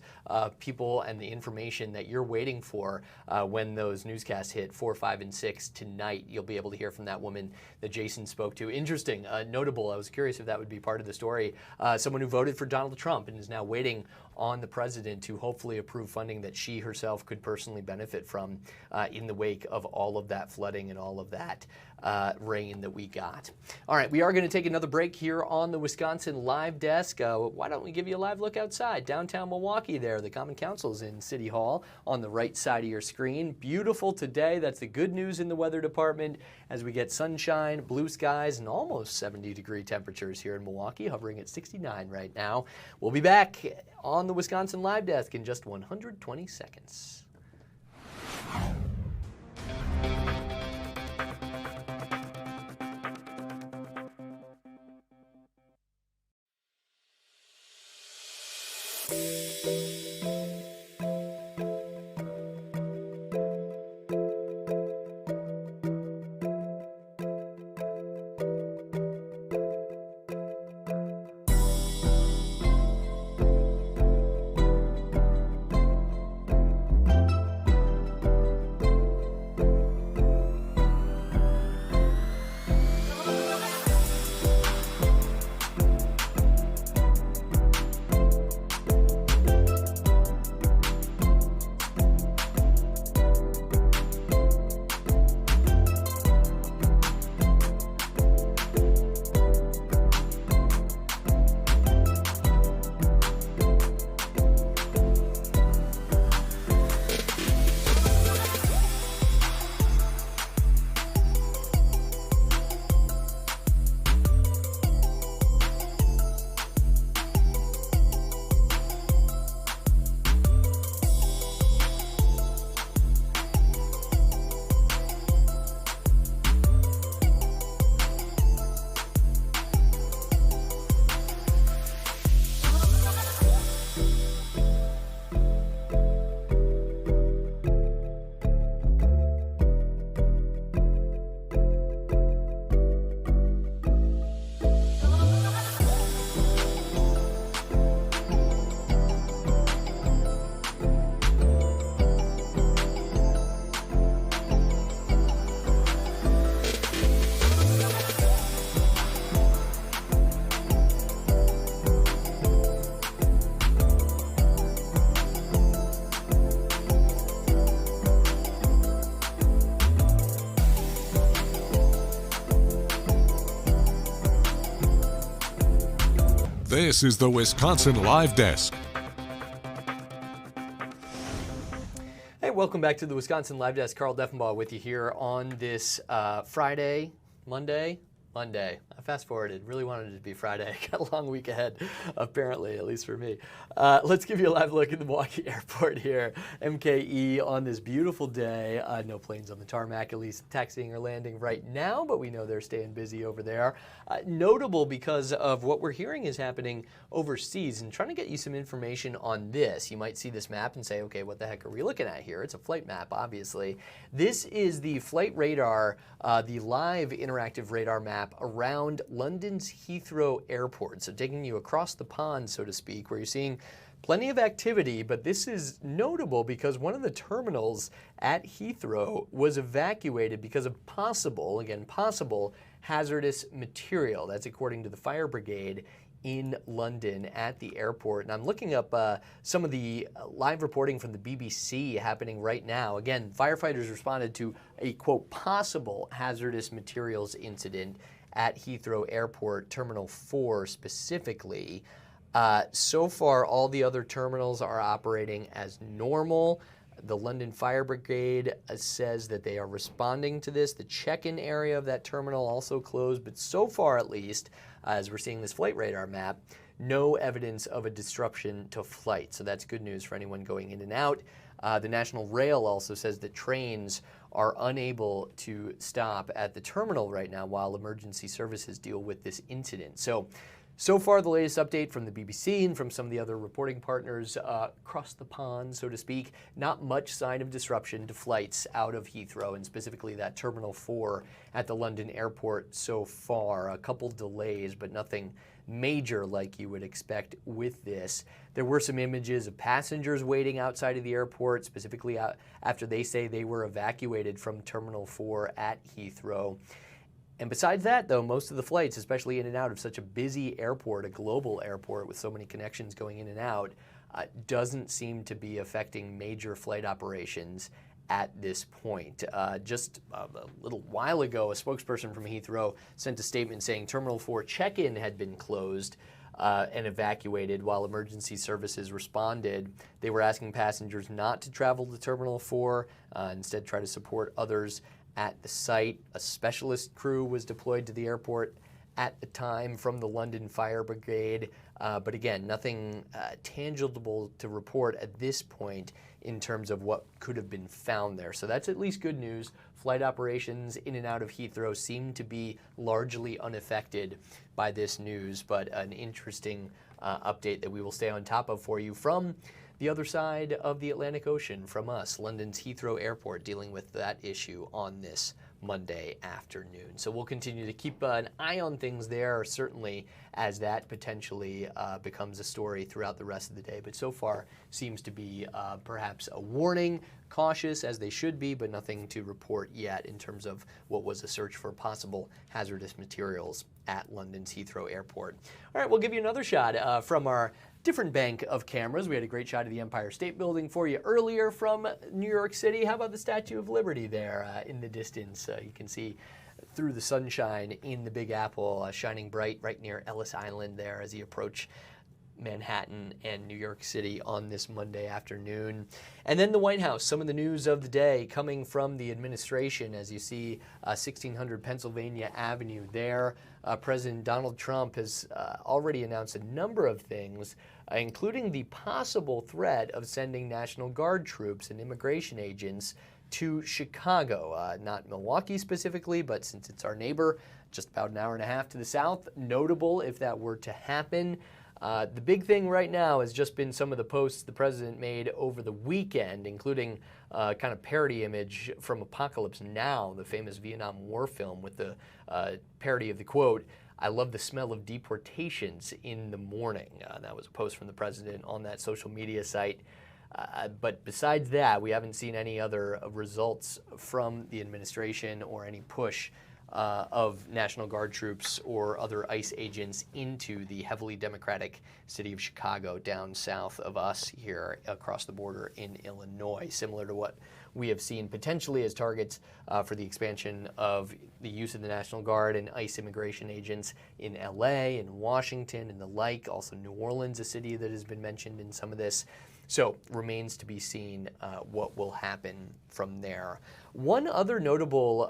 people and the information that you're waiting for when those newscasts hit 4, 5, and 6 tonight. You'll be able to hear from that woman that Jason spoke to. Interesting, notable. I was curious if that would be part of the story. Someone who voted for Donald Trump and is now waiting on the president to hopefully approve funding that she herself could personally benefit from in the wake of all of that flooding and all of that rain that we got. All right, we are going to take another break here on the Wisconsin Live Desk. Why don't we give you a live look outside downtown Milwaukee there. The Common Council's in City Hall on the right side of your screen. Beautiful today. That's the good news in the weather department as we get sunshine, blue skies, and almost 70-degree temperatures here in Milwaukee, hovering at 69 right now. We'll be back on the Wisconsin Live Desk in just 120 seconds. This is the Wisconsin Live Desk. Hey, welcome back to the Wisconsin Live Desk. Carl Deffenbaugh with you here on this Monday. I fast forwarded. Really wanted it to be Friday. Got a long week ahead, apparently, at least for me. Let's give you a live look at the Milwaukee airport here. MKE on this beautiful day. No planes on the tarmac, at least taxiing or landing right now, but we know they're staying busy over there. Notable because of what we're hearing is happening overseas, and trying to get you some information on this. You might see this map and say, okay, what the heck are we looking at here? It's a flight map, obviously. This is the flight radar, the live interactive radar map around London's Heathrow Airport. So taking you across the pond, so to speak, where you're seeing plenty of activity, but this is notable because one of the terminals at Heathrow was evacuated because of possible hazardous material. That's according to the fire brigade in London at the airport. And I'm looking up some of the live reporting from the BBC happening right now. Again, firefighters responded to a, quote, possible hazardous materials incident at Heathrow Airport, Terminal 4 specifically. So far, all the other terminals are operating as normal. The London Fire Brigade says that they are responding to this. The check-in area of that terminal also closed, but so far at least, as we're seeing this flight radar map, no evidence of a disruption to flight. So that's good news for anyone going in and out. The National Rail also says that trains are unable to stop at the terminal right now while emergency services deal with this incident. So far, the latest update from the BBC and from some of the other reporting partners across the pond, so to speak, not much sign of disruption to flights out of Heathrow, and specifically that Terminal 4 at the London airport so far. A couple delays, but nothing major like you would expect with this. There were some images of passengers waiting outside of the airport, specifically after they say they were evacuated from Terminal 4 at Heathrow. And besides that, though, most of the flights, especially in and out of such a busy airport, a global airport with so many connections going in and out, doesn't seem to be affecting major flight operations at this point. Just a little while ago, a spokesperson from Heathrow sent a statement saying Terminal 4 check-in had been closed and evacuated while emergency services responded. They were asking passengers not to travel to Terminal 4, instead try to support others at the site. A specialist crew was deployed to the airport at the time from the London Fire Brigade. But again, nothing tangible to report at this point in terms of what could have been found there. So that's at least good news. Flight operations in and out of Heathrow seem to be largely unaffected by this news, but an interesting update that we will stay on top of for you from the other side of the Atlantic Ocean from us, London's Heathrow Airport, dealing with that issue on this Monday afternoon. So we'll continue to keep an eye on things there, certainly as that potentially becomes a story throughout the rest of the day. But so far seems to be perhaps a warning, cautious as they should be, but nothing to report yet in terms of what was a search for possible hazardous materials at London's Heathrow Airport. All right, we'll give you another shot from our different bank of cameras. We had a great shot of the Empire State Building for you earlier from New York City. How about the Statue of Liberty there in the distance? You can see through the sunshine in the Big Apple, shining bright right near Ellis Island there as you approach Manhattan and New York City on this Monday afternoon. And then the White House, some of the news of the day coming from the administration as you see 1600 Pennsylvania Avenue there. President Donald Trump has already announced a number of things, including the possible threat of sending National Guard troops and immigration agents to Chicago, not Milwaukee specifically, but since it's our neighbor, just about an hour and a half to the south, notable if that were to happen. The big thing right now has just been some of the posts the president made over the weekend, including kind of parody image from Apocalypse Now, the famous Vietnam War film, with the parody of the quote, "I love the smell of deportations in the morning." That was a post from the president on that social media site. But besides that, we haven't seen any other results from the administration or any push of National Guard troops or other ICE agents into the heavily Democratic city of Chicago down south of us here across the border in Illinois, similar to what we have seen potentially as targets for the expansion of the use of the National Guard and ICE immigration agents in LA and Washington and the like. Also New Orleans, a city that has been mentioned in some of this. So remains to be seen what will happen from there. One other notable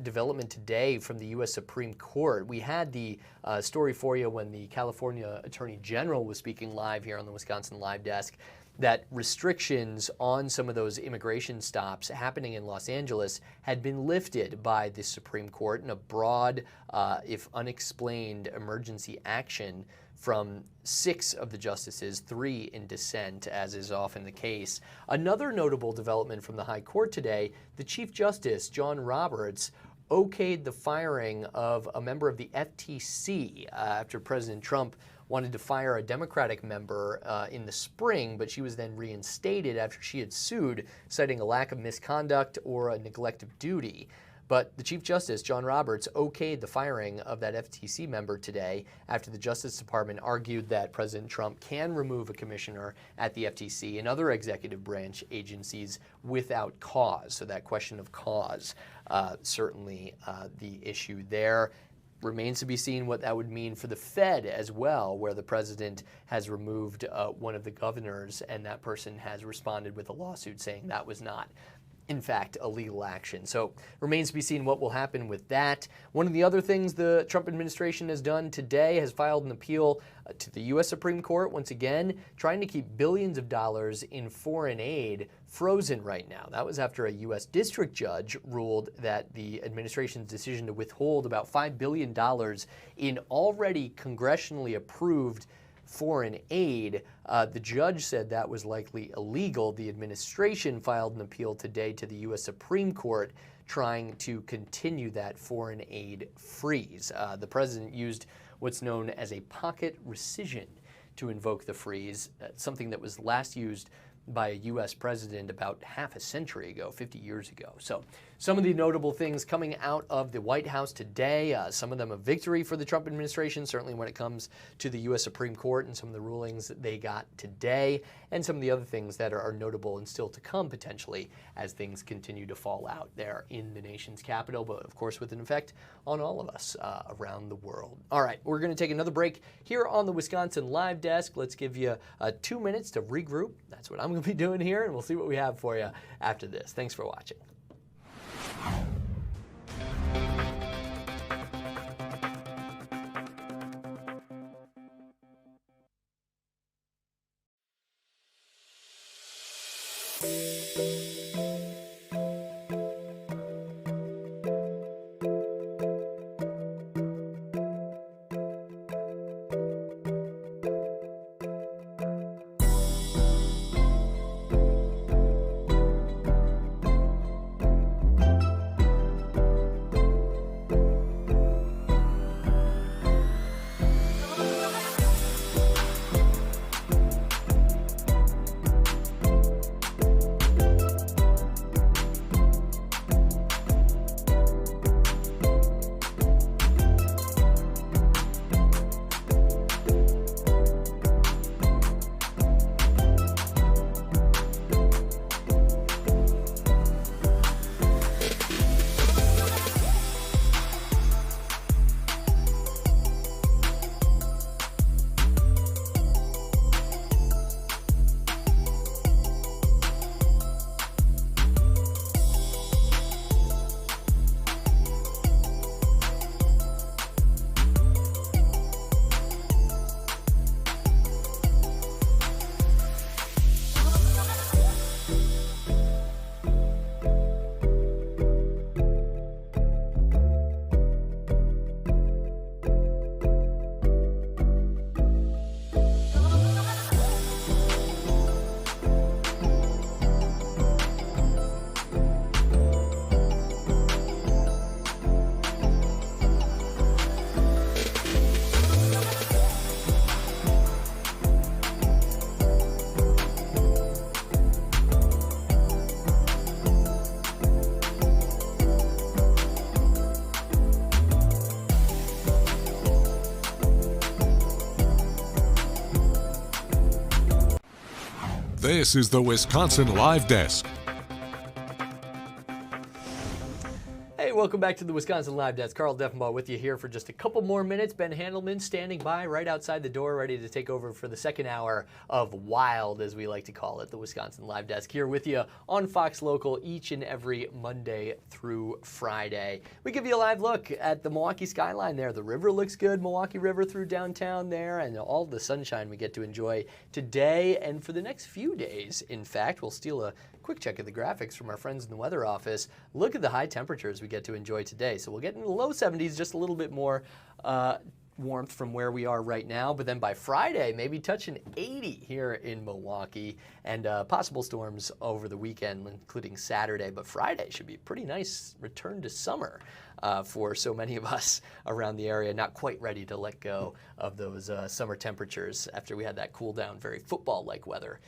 development today from the U.S. Supreme Court, we had the story for you when the California Attorney General was speaking live here on the Wisconsin Live Desk, that restrictions on some of those immigration stops happening in Los Angeles had been lifted by the Supreme Court in a broad, if unexplained, emergency action from 6 of the justices, 3 in dissent, as is often the case. Another notable development from the High Court today, the Chief Justice, John Roberts, okayed the firing of a member of the FTC after President Trump wanted to fire a Democratic member in the spring, but she was then reinstated after she had sued, citing a lack of misconduct or a neglect of duty. But the Chief Justice, John Roberts, okayed the firing of that FTC member today after the Justice Department argued that President Trump can remove a commissioner at the FTC and other executive branch agencies without cause. So that question of cause, certainly the issue there. Remains to be seen what that would mean for the Fed as well, where the president has removed one of the governors and that person has responded with a lawsuit saying that was not, in fact, a legal action. So remains to be seen what will happen with that. One of the other things the Trump administration has done today has filed an appeal to the U.S. Supreme Court, once again, trying to keep billions of dollars in foreign aid frozen right now. That was after a U.S. district judge ruled that the administration's decision to withhold about $5 billion in already congressionally approved foreign aid, the judge said that was likely illegal. The administration filed an appeal today to the U.S. Supreme Court trying to continue that foreign aid freeze. The president used what's known as a pocket rescission to invoke the freeze, something that was last used by a U.S. president about half a century ago, 50 years ago. So some of the notable things coming out of the White House today, some of them a victory for the Trump administration, certainly when it comes to the U.S. Supreme Court and some of the rulings that they got today, and some of the other things that are notable and still to come potentially as things continue to fall out there in the nation's capital, but of course with an effect on all of us around the world. All right, we're going to take another break here on the Wisconsin Live Desk. Let's give you 2 minutes to regroup. That's what I'm going to be doing here, and we'll see what we have for you after this. Thanks for watching. This is the Wisconsin Live Desk. Hey, welcome back to the Wisconsin Live Desk. Carl Deffenbaugh with you here for just a couple more minutes. Ben Handelman standing by right outside the door, ready to take over for the second hour of Wild, as we like to call it, the Wisconsin Live Desk, here with you on Fox Local each and every Monday through Friday. We give you a live look at the Milwaukee skyline there. The river looks good, Milwaukee River through downtown there, and all the sunshine we get to enjoy today and for the next few days. In fact, we'll steal a quick check of the graphics from our friends in the weather office. Look at the high temperatures we get to enjoy today. So we'll get in the low 70s, just a little bit more warmth from where we are right now. But then by Friday, maybe touching 80 here in Milwaukee, and possible storms over the weekend, including Saturday. But Friday should be a pretty nice return to summer for so many of us around the area, not quite ready to let go of those summer temperatures after we had that cool down, very football-like weather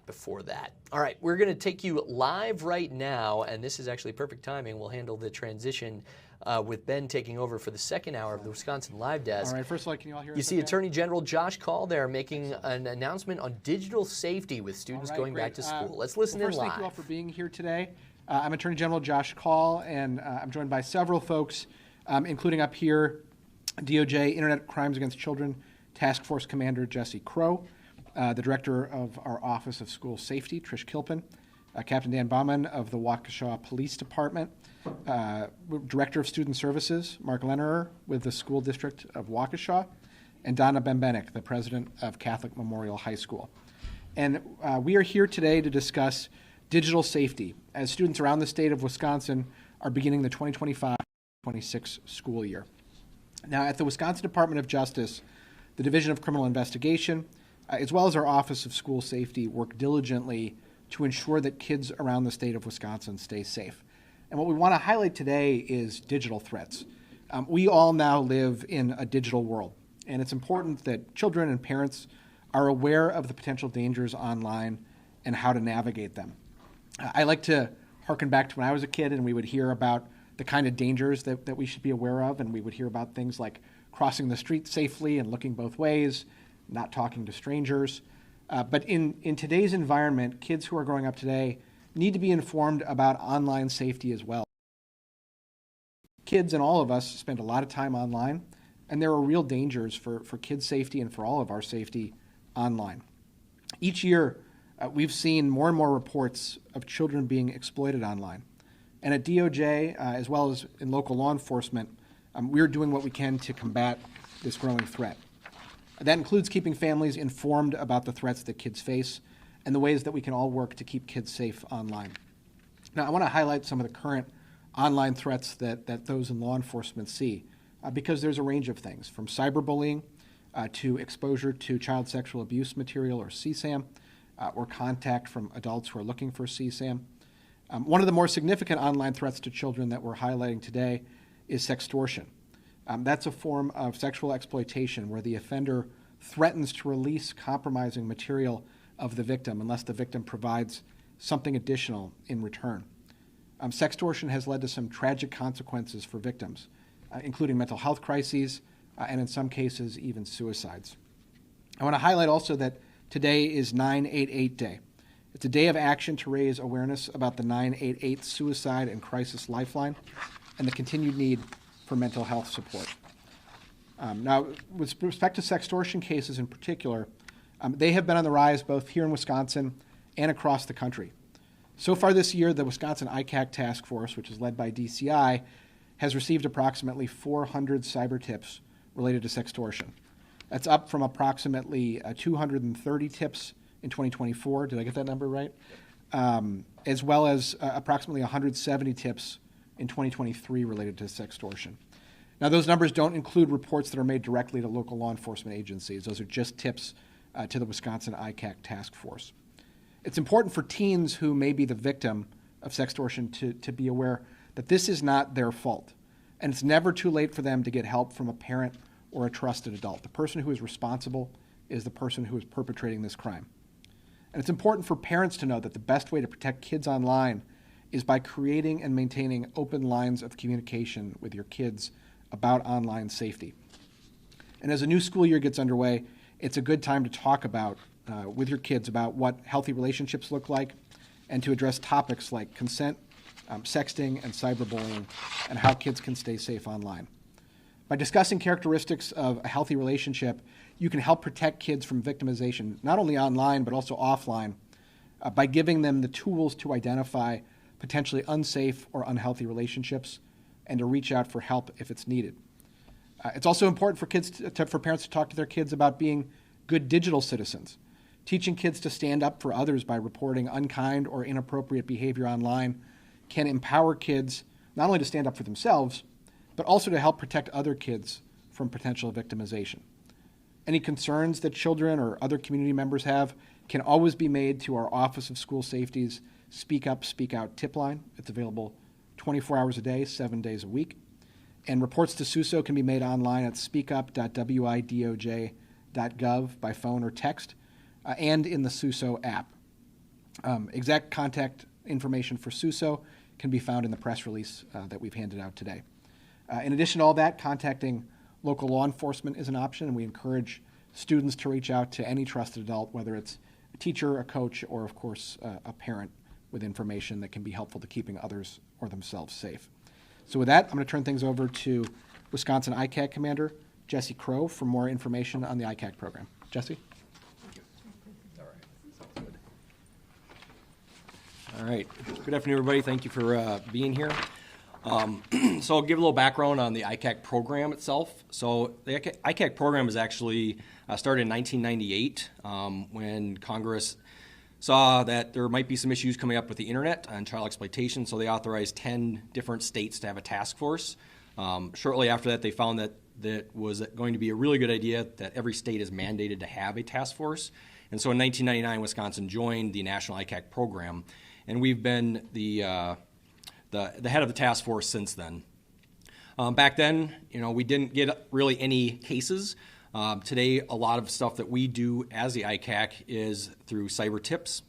before that. All right, we're going to take you live right now, and this is actually perfect timing. We'll handle the transition with Ben taking over for the second hour of the Wisconsin Live Desk. All right, first of all, can you all hear us? You see okay? Attorney General Josh Kaul there making an announcement on digital safety with students All right, going great. back to school. Let's listen well, in first, live. Thank you all for being here today. I'm Attorney General Josh Kaul, and I'm joined by several folks, including up here, DOJ Internet Crimes Against Children Task Force Commander Jesse Crow, the Director of our Office of School Safety, Trish Kilpin, Captain Dan Bauman of the Waukesha Police Department, Director of Student Services, Mark Lennerer with the School District of Waukesha, and Donna Bembenek, the President of Catholic Memorial High School. And we are here today to discuss digital safety as students around the state of Wisconsin are beginning the 2025-26 school year. Now, at the Wisconsin Department of Justice, the Division of Criminal Investigation, as well as our Office of School Safety, work diligently to ensure that kids around the state of Wisconsin stay safe. And what we want to highlight today is digital threats. We all now live in a digital world, and it's important that children and parents are aware of the potential dangers online and how to navigate them. I like to harken back to when I was a kid and we would hear about the kind of dangers that we should be aware of, and we would hear about things like crossing the street safely and looking both ways, not talking to strangers. But in today's environment, kids who are growing up today need to be informed about online safety as well. Kids and all of us spend a lot of time online, and there are real dangers for kids' safety and for all of our safety online. Each year, we've seen more and more reports of children being exploited online. And at DOJ, as well as in local law enforcement, we're doing what we can to combat this growing threat. That includes keeping families informed about the threats that kids face and the ways that we can all work to keep kids safe online. Now, I want to highlight some of the current online threats that those in law enforcement see, because there's a range of things, from cyberbullying to exposure to child sexual abuse material, or CSAM, or contact from adults who are looking for CSAM. One of the more significant online threats to children that we're highlighting today is sextortion. That's a form of sexual exploitation where the offender threatens to release compromising material of the victim unless the victim provides something additional in return. Sextortion has led to some tragic consequences for victims, including mental health crises and in some cases even suicides. I want to highlight also that today is 988 Day. It's a day of action to raise awareness about the 988 Suicide and Crisis Lifeline and the continued need for mental health support. Now, with respect to sextortion cases in particular, they have been on the rise both here in Wisconsin and across the country. So far this year, the Wisconsin ICAC Task Force, which is led by DCI, has received approximately 400 cyber tips related to sextortion. That's up from approximately 230 tips in 2024. Did I get that number right? As well as approximately 170 tips in 2023 related to sextortion. Now, those numbers don't include reports that are made directly to local law enforcement agencies. Those are just tips to the Wisconsin ICAC Task Force. It's important for teens who may be the victim of sextortion to be aware that this is not their fault, and it's never too late for them to get help from a parent or a trusted adult. The person who is responsible is the person who is perpetrating this crime. And it's important for parents to know that the best way to protect kids online is by creating and maintaining open lines of communication with your kids about online safety. And as a new school year gets underway, it's a good time to talk about with your kids about what healthy relationships look like and to address topics like consent, sexting, and cyberbullying, and how kids can stay safe online. By discussing characteristics of a healthy relationship, you can help protect kids from victimization, not only online but also offline, by giving them the tools to identify potentially unsafe or unhealthy relationships and to reach out for help if it's needed. It's also important for for parents to talk to their kids about being good digital citizens. Teaching kids to stand up for others by reporting unkind or inappropriate behavior online can empower kids not only to stand up for themselves, but also to help protect other kids from potential victimization. Any concerns that children or other community members have can always be made to our Office of School Safety's Speak Up, Speak Out tip line. It's available 24 hours a day, 7 days a week. And reports to SUSO can be made online at speakup.widoj.gov by phone or text, and in the SUSO app. Exact contact information for SUSO can be found in the press release that we've handed out today. In addition to all that, contacting local law enforcement is an option, and we encourage students to reach out to any trusted adult, whether it's a teacher, a coach, or of course a parent, with information that can be helpful to keeping others or themselves safe. So with that, I'm going to turn things over to Wisconsin ICAC Commander Jesse Crow for more information on the ICAC program. Jesse? All right. Good afternoon, everybody. Thank you for being here. So I'll give a little background on the ICAC program itself. So the ICAC program is actually started in 1998 when Congress saw that there might be some issues coming up with the internet and child exploitation, so they authorized 10 different states to have a task force. Shortly after that, they found that that was going to be a really good idea that every state is mandated to have a task force. And so in 1999, Wisconsin joined the National ICAC program, and we've been the head of the task force since then. Back then, we didn't get really any cases. Today, a lot of stuff that we do as the ICAC is through cyber tips.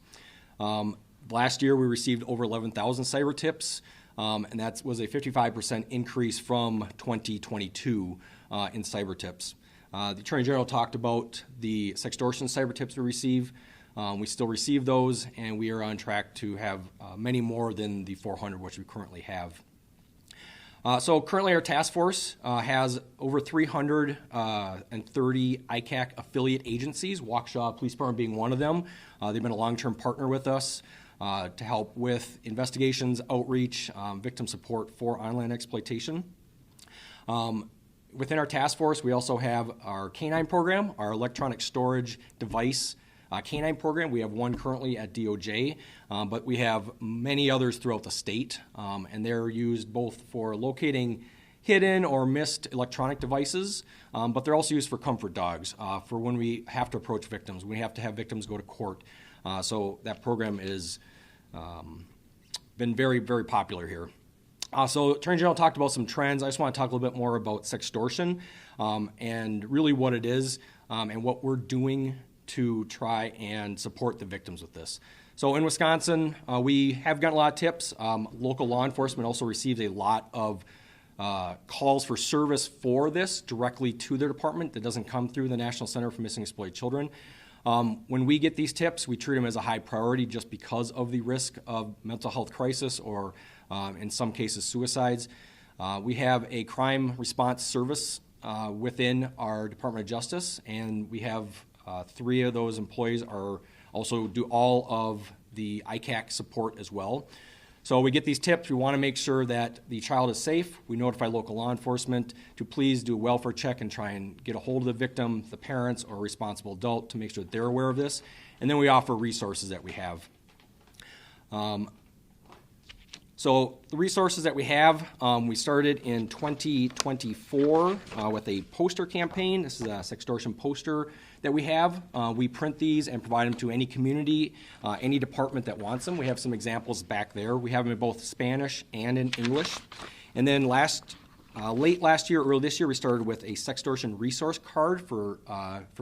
Last year, we received over 11,000 cyber tips, and that was a 55% increase from 2022 in cyber tips. The Attorney General talked about the sextortion cyber tips we receive. We still receive those, and we are on track to have many more than the 400 which we currently have. So currently our task force has over 330 ICAC affiliate agencies, Waukesha Police Department being one of them. They've been a long-term partner with us to help with investigations, outreach, victim support for online exploitation. Within our task force, we also have our K-9 program, our electronic storage device K-9 program. We have one currently at DOJ, but we have many others throughout the state, and they're used both for locating hidden or missed electronic devices, but they're also used for comfort dogs, for when we have to approach victims. We have to have victims go to court. So that program is been very, very popular here. So Attorney General talked about some trends. I just want to talk a little bit more about sextortion and really what it is and what we're doing to try and support the victims with this. So in Wisconsin, we have gotten a lot of tips. Local law enforcement also receives a lot of calls for service for this directly to their department that doesn't come through the National Center for Missing and Exploited Children. When we get these tips, we treat them as a high priority just because of the risk of mental health crisis or in some cases suicides. We have a crime response service within our Department of Justice, and we have 3 of those employees are also do all of the ICAC support as well. So we get these tips. We want to make sure that the child is safe. We notify local law enforcement to please do a welfare check and try and get a hold of the victim, the parents, or a responsible adult to make sure that they're aware of this. And then we offer resources that we have. So the resources that we have, we started in 2024 with a poster campaign. This is a sextortion poster that we have. We print these and provide them to any community, any department that wants them. We have some examples back there. We have them in both Spanish and in English. And then late last year, early this year, we started with a sextortion resource card for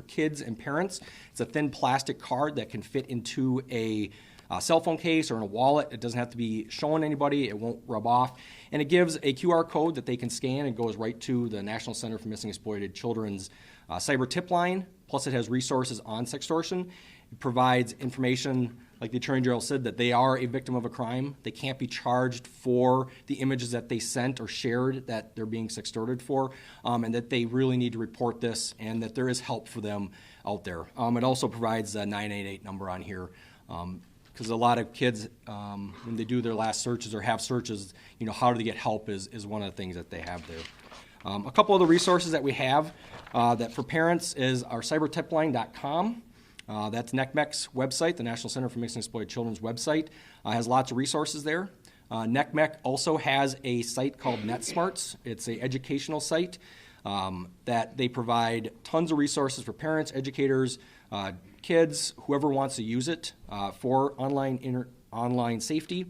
kids and parents. It's a thin plastic card that can fit into a cell phone case or in a wallet. It doesn't have to be showing anybody. It won't rub off. And it gives a QR code that they can scan and goes right to the National Center for Missing and Exploited Children's cyber tip line. Plus it has resources on sextortion. It provides information, like the Attorney General said, that they are a victim of a crime. They can't be charged for the images that they sent or shared that they're being sextorted for, and that they really need to report this and that there is help for them out there. It also provides a 988 number on here, because a lot of kids, when they do their last searches or have searches, how do they get help is one of the things that they have there. A couple of the resources that we have that for parents is our cybertipline.com. That's NECMEC's website, the National Center for Missing and Exploited Children's website. Has lots of resources there. NECMEC also has a site called NetSmarts. It's an educational site that they provide tons of resources for parents, educators, kids, whoever wants to use it for online safety.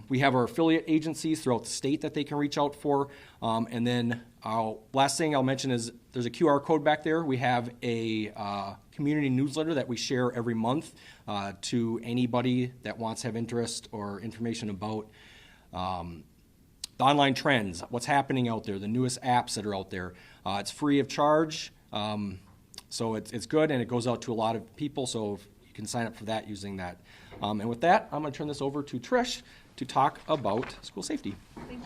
We have our affiliate agencies throughout the state that they can reach out for. And then last thing I'll mention is there's a QR code back there. We have a community newsletter that we share every month to anybody that wants to have interest or information about the online trends, what's happening out there, the newest apps that are out there. It's free of charge, so it's good, and it goes out to a lot of people, so you can sign up for that using that. And with that, I'm going to turn this over to Trish to talk about school safety. Thank you.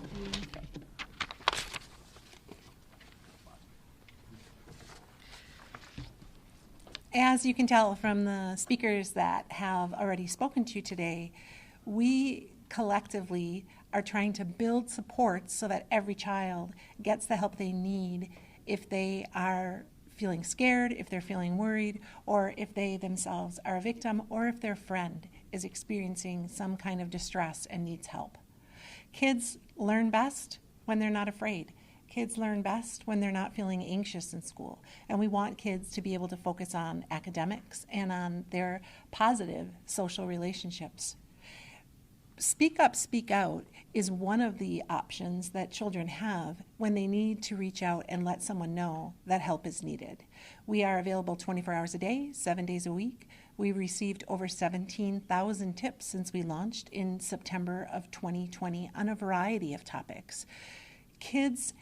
As you can tell from the speakers that have already spoken to you today, we collectively are trying to build supports so that every child gets the help they need if they are feeling scared, if they're feeling worried, or if they themselves are a victim, or if their friend is experiencing some kind of distress and needs help. Kids learn best when they're not afraid. Kids learn best when they're not feeling anxious in school. And we want kids to be able to focus on academics and on their positive social relationships. Speak up, speak out is one of the options that children have when they need to reach out and let someone know that help is needed. We are available 24 hours a day, 7 days a week. We received over 17,000 tips since we launched in September of 2020 on a variety of topics. Kids,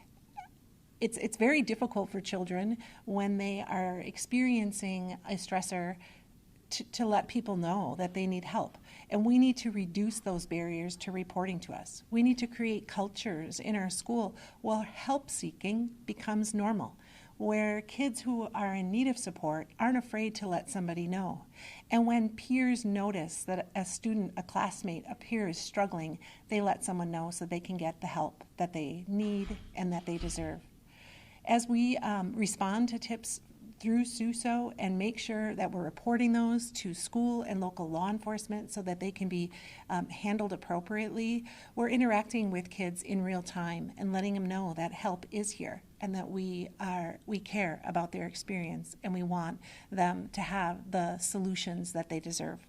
it's very difficult for children when they are experiencing a stressor to let people know that they need help. And we need to reduce those barriers to reporting to us. We need to create cultures in our school where help seeking becomes normal, where kids who are in need of support aren't afraid to let somebody know. And when peers notice that a student, a classmate, a peer is struggling, they let someone know so they can get the help that they need and that they deserve. As we respond to tips through SUSO and make sure that we're reporting those to school and local law enforcement so that they can be handled appropriately, we're interacting with kids in real time and letting them know that help is here and that we care about their experience and we want them to have the solutions that they deserve.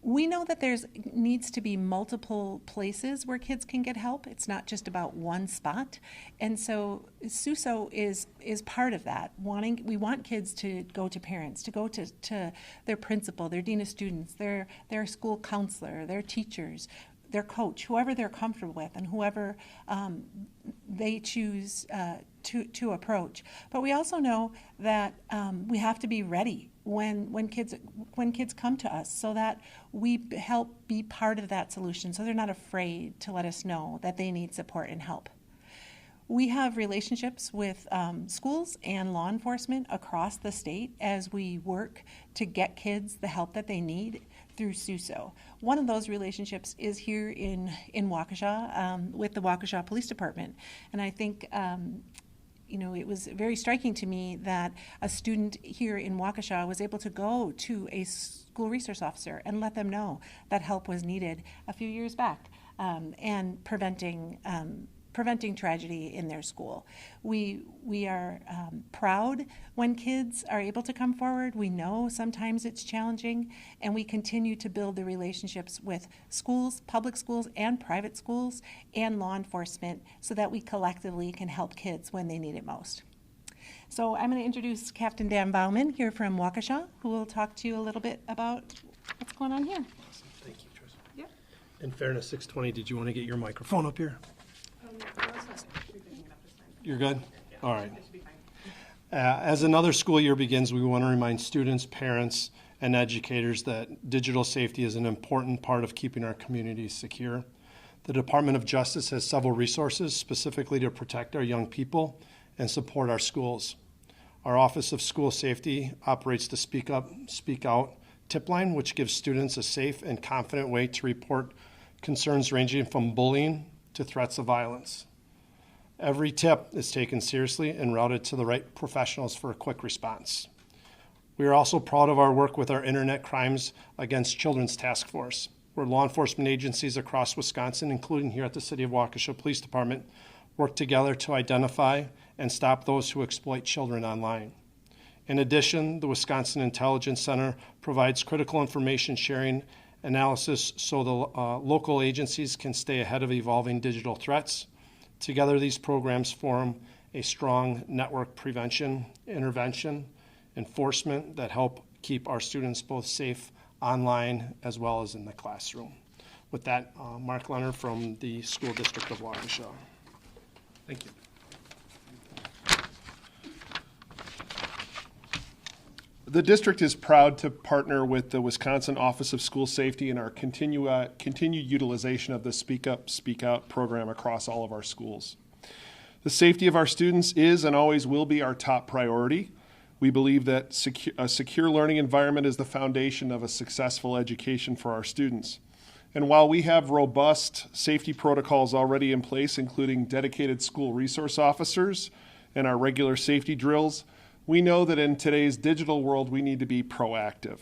We know that there needs to be multiple places where kids can get help. It's not just about one spot. And so SUSO is part of that. We want kids to go to parents, to go to their principal, their dean of students, their school counselor, their teachers, their coach, whoever they're comfortable with and whoever they choose to approach. But we also know that we have to be ready when kids come to us so that we help be part of that solution so they're not afraid to let us know that they need support and help. We have relationships with schools and law enforcement across the state as we work to get kids the help that they need through SUSO. One of those relationships is here in Waukesha with the Waukesha Police Department. And I think it was very striking to me that a student here in Waukesha was able to go to a school resource officer and let them know that help was needed a few years back and preventing tragedy in their school. We are proud when kids are able to come forward. We know sometimes it's challenging, and we continue to build the relationships with schools, public schools and private schools, and law enforcement so that we collectively can help kids when they need it most. So I'm going to introduce Captain Dan Bauman here from Waukesha, who will talk to you a little bit about what's going on here. Thank you, Tristan. Yep. In fairness, 620, did you want to get your microphone up here? You're good? All right. As another school year begins, we want to remind students, parents, and educators that digital safety is an important part of keeping our communities secure. The Department of Justice has several resources specifically to protect our young people and support our schools. Our Office of School Safety operates the Speak Up, Speak Out tip line, which gives students a safe and confident way to report concerns ranging from bullying to threats of violence. Every tip is taken seriously and routed to the right professionals for a quick response. We are also proud of our work with our Internet Crimes Against Children's Task Force, where law enforcement agencies across Wisconsin, including here at the City of Waukesha Police Department, work together to identify and stop those who exploit children online. In addition, the Wisconsin Intelligence Center provides critical information sharing analysis so the local agencies can stay ahead of evolving digital threats. Together, these programs form a strong network prevention, intervention, enforcement that help keep our students both safe online as well as in the classroom. With that, Mark Leonard from the School District of Waukesha. Thank you. The district is proud to partner with the Wisconsin Office of School Safety in our continued utilization of the Speak Up, Speak Out program across all of our schools. The safety of our students is and always will be our top priority. We believe that a secure learning environment is the foundation of a successful education for our students. And while we have robust safety protocols already in place, including dedicated school resource officers and our regular safety drills, we know that in today's digital world, we need to be proactive.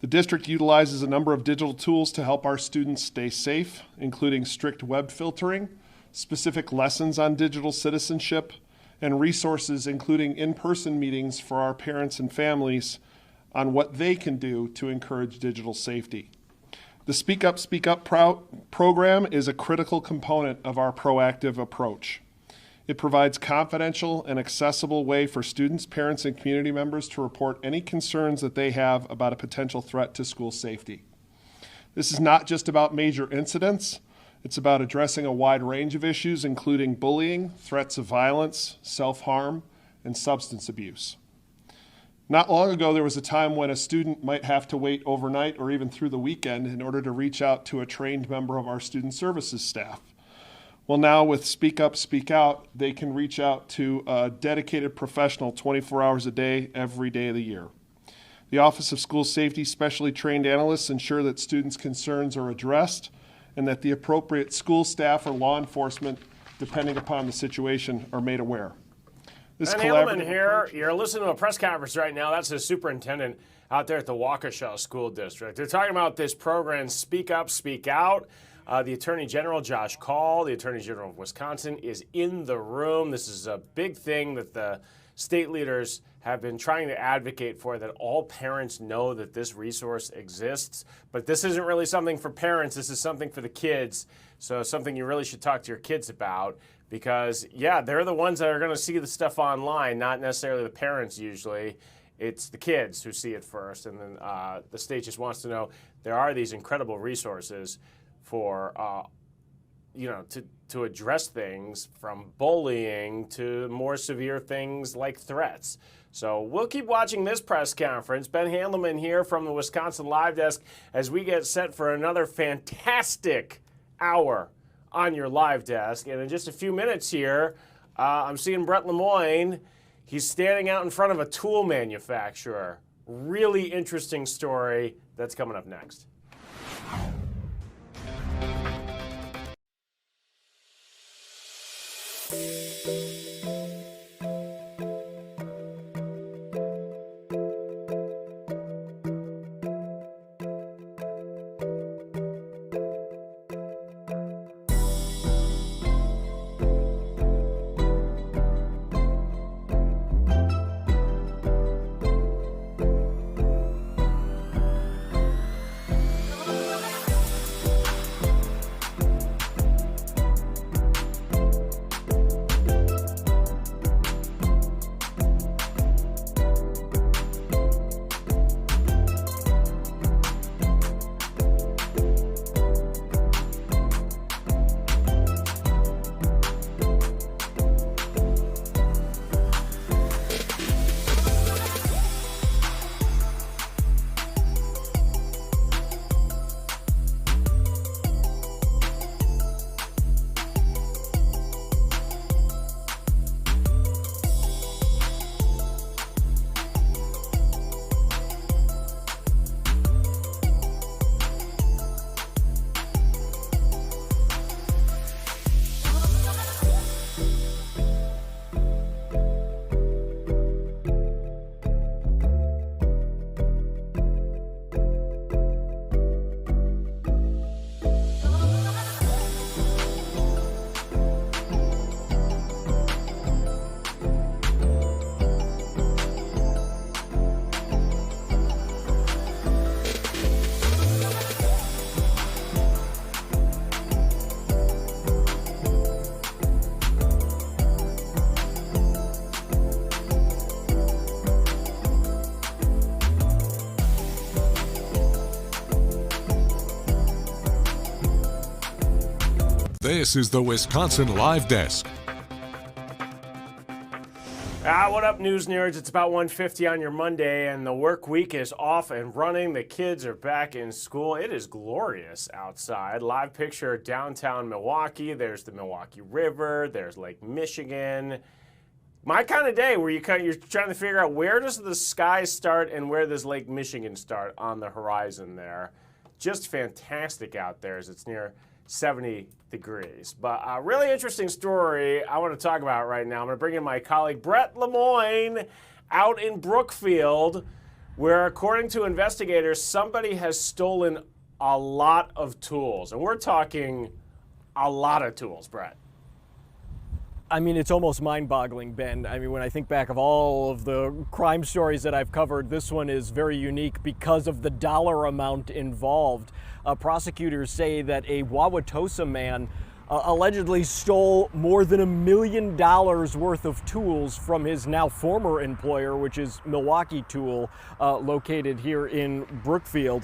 The district utilizes a number of digital tools to help our students stay safe, including strict web filtering, specific lessons on digital citizenship, and resources including in-person meetings for our parents and families on what they can do to encourage digital safety. The Speak Up program is a critical component of our proactive approach. It provides confidential and accessible way for students, parents, and community members to report any concerns that they have about a potential threat to school safety. This is not just about major incidents. It's about addressing a wide range of issues, including bullying, threats of violence, self-harm, and substance abuse. Not long ago, there was a time when a student might have to wait overnight or even through the weekend in order to reach out to a trained member of our student services staff. Well, now with Speak Up, Speak Out, they can reach out to a dedicated professional 24 hours a day, every day of the year. The Office of School Safety specially trained analysts ensure that students' concerns are addressed and that the appropriate school staff or law enforcement, depending upon the situation, are made aware. This Ben Hillman here. You're listening to a press conference right now. That's the superintendent out there at the Waukesha School District. They're talking about this program, Speak Up, Speak Out. The Attorney General, Josh Call, the Attorney General of Wisconsin, is in the room. This is a big thing that the state leaders have been trying to advocate for, that all parents know that this resource exists. But this isn't really something for parents. This is something for the kids. So something you really should talk to your kids about because, yeah, they're the ones that are going to see the stuff online, not necessarily the parents usually. It's the kids who see it first. And then the state just wants to know there are these incredible resources for, to address things from bullying to more severe things like threats. So we'll keep watching this press conference. Ben Handelman here from the Wisconsin Live Desk as we get set for another fantastic hour on your Live Desk. And in just a few minutes here, I'm seeing Brett Lemoyne. He's standing out in front of a tool manufacturer. Really interesting story that's coming up next. This is the Wisconsin Live Desk. What up, news nerds? It's about 1:50 on your Monday, and the work week is off and running. The kids are back in school. It is glorious outside. Live picture of downtown Milwaukee. There's the Milwaukee River. There's Lake Michigan. My kind of day where you're trying to figure out where does the sky start and where does Lake Michigan start on the horizon there. Just fantastic out there as it's near 70 degrees. But a really interesting story I want to talk about right now. I'm going to bring in my colleague Brett Lemoyne out in Brookfield, where according to investigators, somebody has stolen a lot of tools. And we're talking a lot of tools, Brett. I mean, it's almost mind-boggling, Ben. I mean, when I think back of all of the crime stories that I've covered, this one is very unique because of the dollar amount involved. Prosecutors say that a Wauwatosa man allegedly stole more than $1 million worth of tools from his now former employer, which is Milwaukee Tool, located here in Brookfield.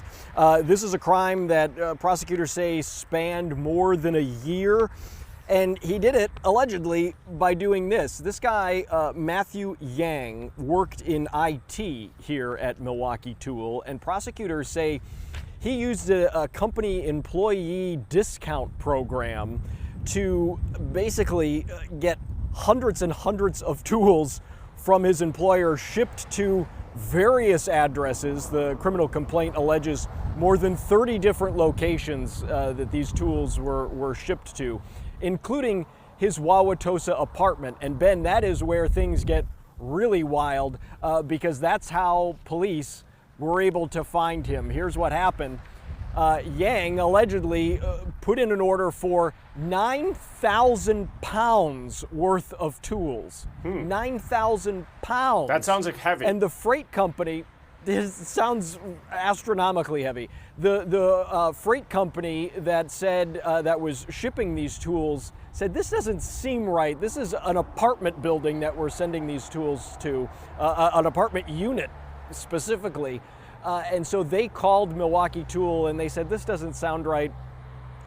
This is a crime that prosecutors say spanned more than a year. And he did it, allegedly, by doing this. This guy, Matthew Yang, worked in IT here at Milwaukee Tool, and prosecutors say he used a company employee discount program to basically get hundreds and hundreds of tools from his employer shipped to various addresses. The criminal complaint alleges more than 30 different locations that these tools were shipped to, including his Wauwatosa apartment. And Ben, that is where things get really wild because that's how police were able to find him. Here's what happened. Yang allegedly put in an order for 9,000 pounds worth of tools. 9,000 pounds. That sounds like heavy. And the freight company, this sounds astronomically heavy. The freight company that said that was shipping these tools said, this doesn't seem right. This is an apartment building that we're sending these tools to, an apartment unit specifically. And so they called Milwaukee Tool and they said, this doesn't sound right.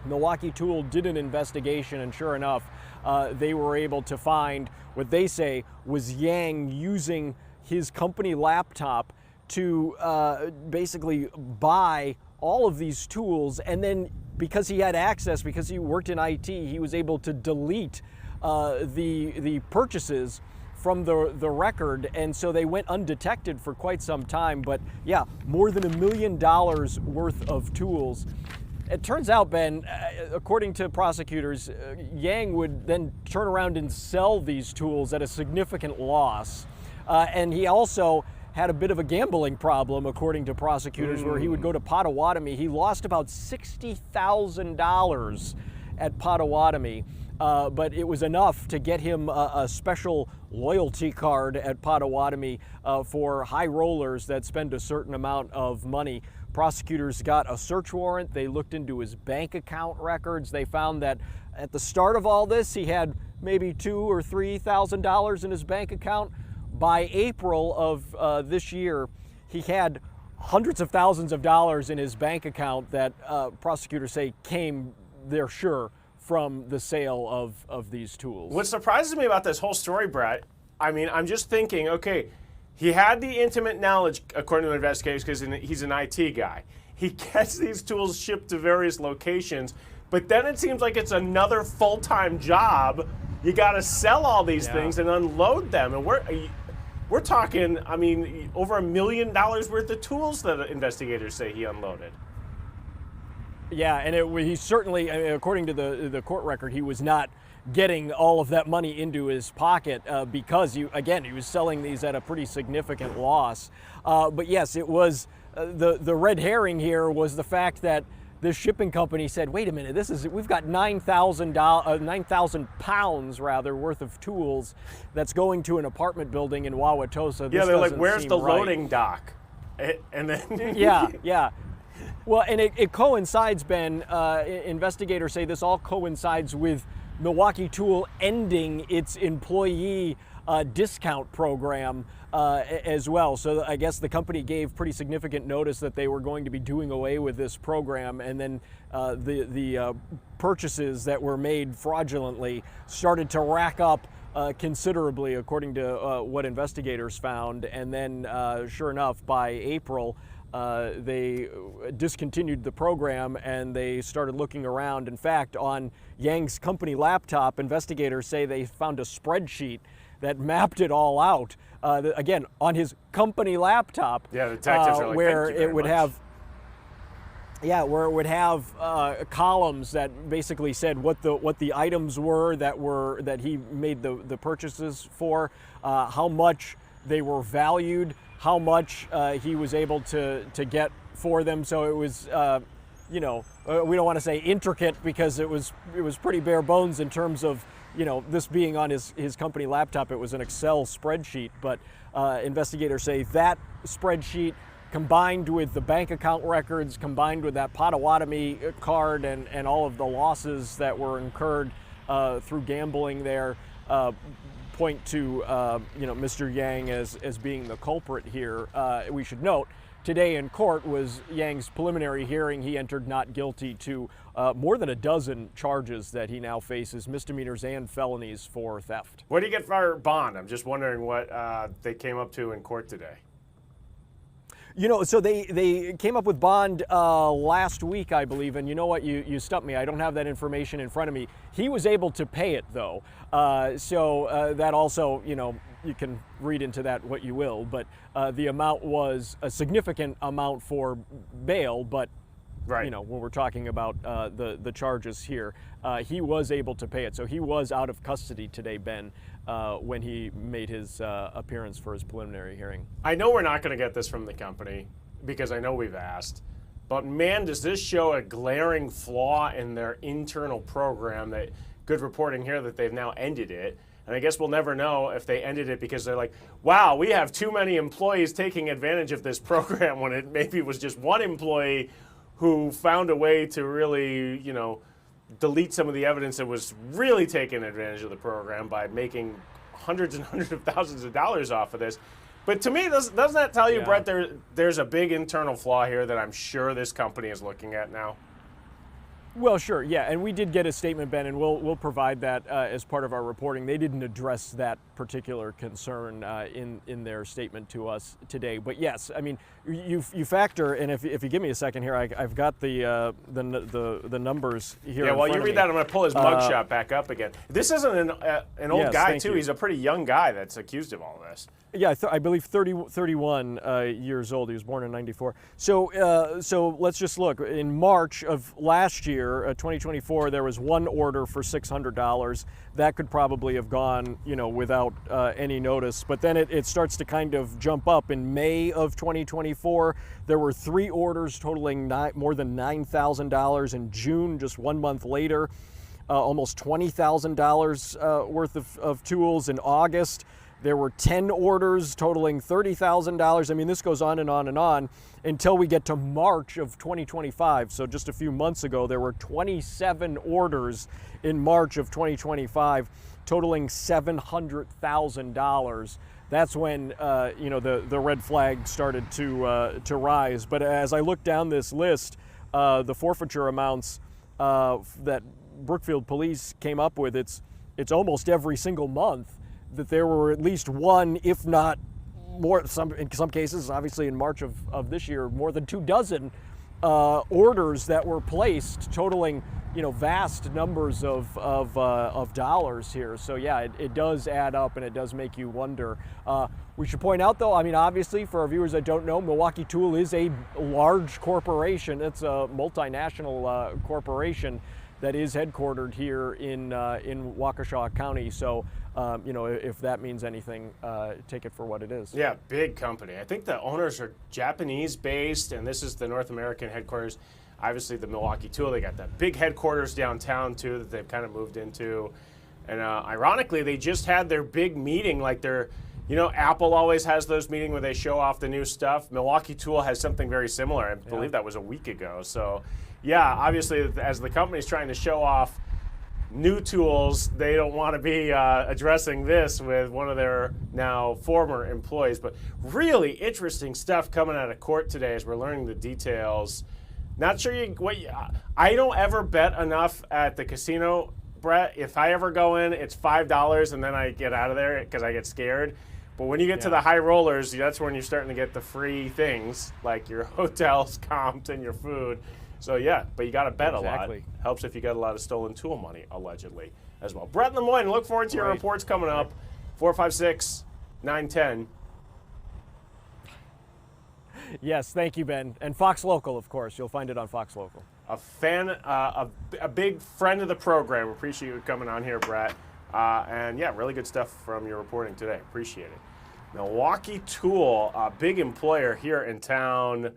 Milwaukee Tool did an investigation, and sure enough, they were able to find what they say was Yang using his company laptop to basically buy all of these tools, and then because he had access, because he worked in IT, he was able to delete the purchases from the record, and so they went undetected for quite some time. But yeah, more than $1 million worth of tools. It turns out, Ben, according to prosecutors, Yang would then turn around and sell these tools at a significant loss, and he also had a bit of a gambling problem, according to prosecutors, where he would go to Potawatomi. He lost about $60,000 at Potawatomi, but it was enough to get him a special loyalty card at Potawatomi for high rollers that spend a certain amount of money. Prosecutors got a search warrant. They looked into his bank account records. They found that at the start of all this, he had maybe $2,000 or $3,000 in his bank account. By April of this year, he had hundreds of thousands of dollars in his bank account that prosecutors say came, they're sure, from the sale of these tools. What surprises me about this whole story, Brett, I mean, I'm just thinking, okay, he had the intimate knowledge, according to investigators, because he's an IT guy. He gets these tools shipped to various locations, but then it seems like it's another full-time job. You got to sell all these things and unload them. And we're talking, I mean, over $1 million worth of tools that investigators say he unloaded. Yeah, and he certainly, according to the court record, he was not getting all of that money into his pocket because, he was selling these at a pretty significant loss. But yes, it was, the red herring here was the fact that this shipping company said, wait a minute, we've got 9,000 pounds rather worth of tools that's going to an apartment building in Wauwatosa. Yeah, they're like, where's the loading dock? And then yeah. Well, and it coincides, Ben, investigators say this all coincides with Milwaukee Tool ending its employee discount program as well. So I guess the company gave pretty significant notice that they were going to be doing away with this program, and then the purchases that were made fraudulently started to rack up considerably, according to what investigators found. And then, sure enough, by April, they discontinued the program and they started looking around. In fact, on Yang's company laptop, investigators say they found a spreadsheet that mapped it all out. Again, on his company laptop, Yeah, the detectives are like, where "Thank you very it would much." have. Yeah, where it would have columns that basically said what the items were that he made the purchases for, how much they were valued, how much he was able to get for them. So it was, we don't want to say intricate because it was pretty bare bones in terms of this being on his company laptop. It was an Excel spreadsheet, but investigators say that spreadsheet, combined with the bank account records, combined with that Potawatomi card and all of the losses that were incurred through gambling there, point to Mr. Yang as being the culprit here. We should note, today in court was Yang's preliminary hearing. He entered not guilty to more than a dozen charges that he now faces, misdemeanors and felonies for theft. What do you get for bond? I'm just wondering what they came up to in court today. So they came up with bond last week, I believe, and you know what? You stumped me. I don't have that information in front of me. He was able to pay it, though. So that also, you can read into that what you will, but the amount was a significant amount for bail, but right. When we're talking about the charges here, he was able to pay it. So he was out of custody today, Ben, when he made his appearance for his preliminary hearing. I know we're not going to get this from the company because I know we've asked, but man, does this show a glaring flaw in their internal program. That good reporting here that they've now ended it. And I guess we'll never know if they ended it because they're like, wow, we have too many employees taking advantage of this program, when it maybe was just one employee who found a way to really, delete some of the evidence that was really taking advantage of the program by making hundreds and hundreds of thousands of dollars off of this. But to me, doesn't that tell you, Brett, there's a big internal flaw here that I'm sure this company is looking at now? Well, sure, yeah, and we did get a statement, Ben, and we'll provide that as part of our reporting. They didn't address that particular concern in their statement to us today. But yes, I mean, you factor, and if you give me a second here, I've got the numbers here. Yeah, while you read that, I'm going to pull his mugshot back up again. This isn't an old guy, too. He's a pretty young guy that's accused of all this. Yeah, I believe 31 years old. He was born in '94. So let's just look. In March of last year, 2024, there was one order for $600. That could probably have gone, without any notice. But then it starts to kind of jump up. In May of 2024, there were 3 orders totaling more than $9,000. In June, just 1 month later, almost $20,000 worth of tools. In August, there were 10 orders totaling $30,000. I mean, this goes on and on and on until we get to March of 2025. So just a few months ago, there were 27 orders in March of 2025 totaling $700,000. That's when the red flag started to rise. But as I look down this list, the forfeiture amounts that Brookfield Police came up with, it's almost every single month that there were at least one, if not more, in some cases, obviously in March of this year, more than 24 orders that were placed, totaling vast numbers of dollars here. So yeah, it does add up, and it does make you wonder. We should point out, though, I mean, obviously, for our viewers that don't know, Milwaukee Tool is a large corporation. It's a multinational corporation that is headquartered here in Waukesha County. So, if that means anything, take it for what it is. Yeah, big company. I think the owners are Japanese-based, and this is the North American headquarters. Obviously, the Milwaukee Tool, they got that big headquarters downtown, too, that they've kind of moved into. And ironically, they just had their big meeting, like Apple always has those meetings where they show off the new stuff. Milwaukee Tool has something very similar. I believe that was a week ago. So, yeah, obviously, as the company's trying to show off new tools, they don't want to be addressing this with one of their now former employees. But really interesting stuff coming out of court today as we're learning the details. Not sure I don't ever bet enough at the casino, Brett. If I ever go in, it's $5 and then I get out of there because I get scared. But when you get to the high rollers, that's when you're starting to get the free things like your hotels comped and your food. So yeah, but you got to bet a lot. Helps if you got a lot of stolen tool money, allegedly, as well. Brett Lemoyne, look forward to your reports coming up. 456-910. Yes, thank you, Ben. And Fox Local, of course. You'll find it on Fox Local. A fan, a big friend of the program. Appreciate you coming on here, Brett. And yeah, really good stuff from your reporting today. Appreciate it. Milwaukee Tool, a big employer here in town.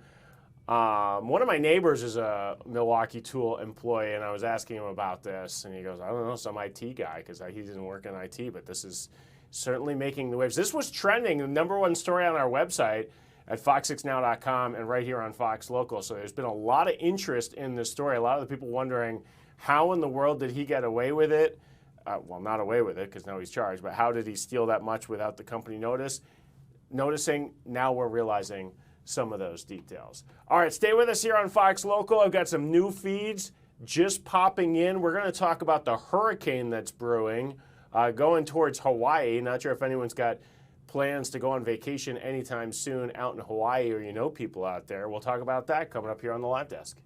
One of my neighbors is a Milwaukee Tool employee, and I was asking him about this, and he goes, I don't know, some IT guy, because he doesn't work in IT, but this is certainly making the waves. This was trending, the #1 story on our website at fox6now.com and right here on Fox Local. So there's been a lot of interest in this story. A lot of the people wondering, how in the world did he get away with it? Well, not away with it because now he's charged, but how did he steal that much without the company noticing? Now we're realizing some of those details. All right, stay with us here on Fox Local. I've got some new feeds just popping in. We're going to talk about the hurricane that's brewing, going towards Hawaii. Not sure if anyone's got plans to go on vacation anytime soon out in Hawaii, or you know people out there. We'll talk about that coming up here on the Live Desk.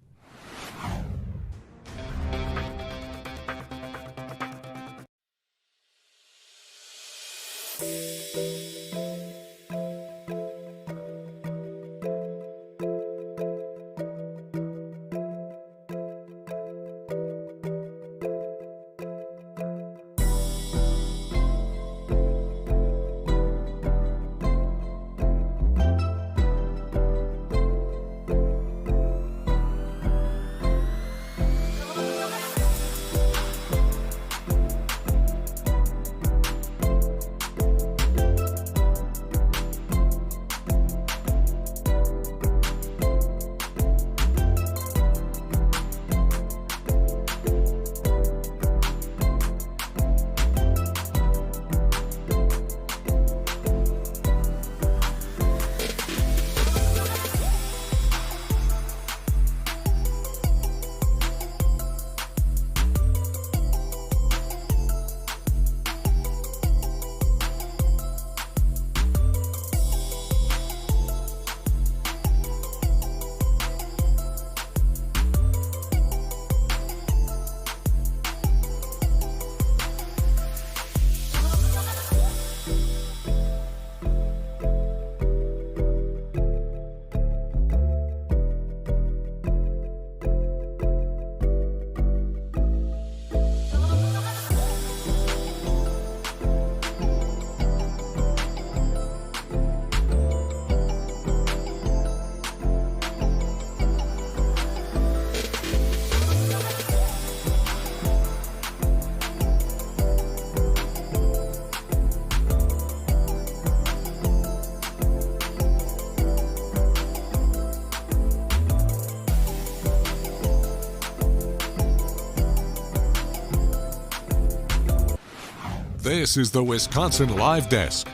This is the Wisconsin Live Desk.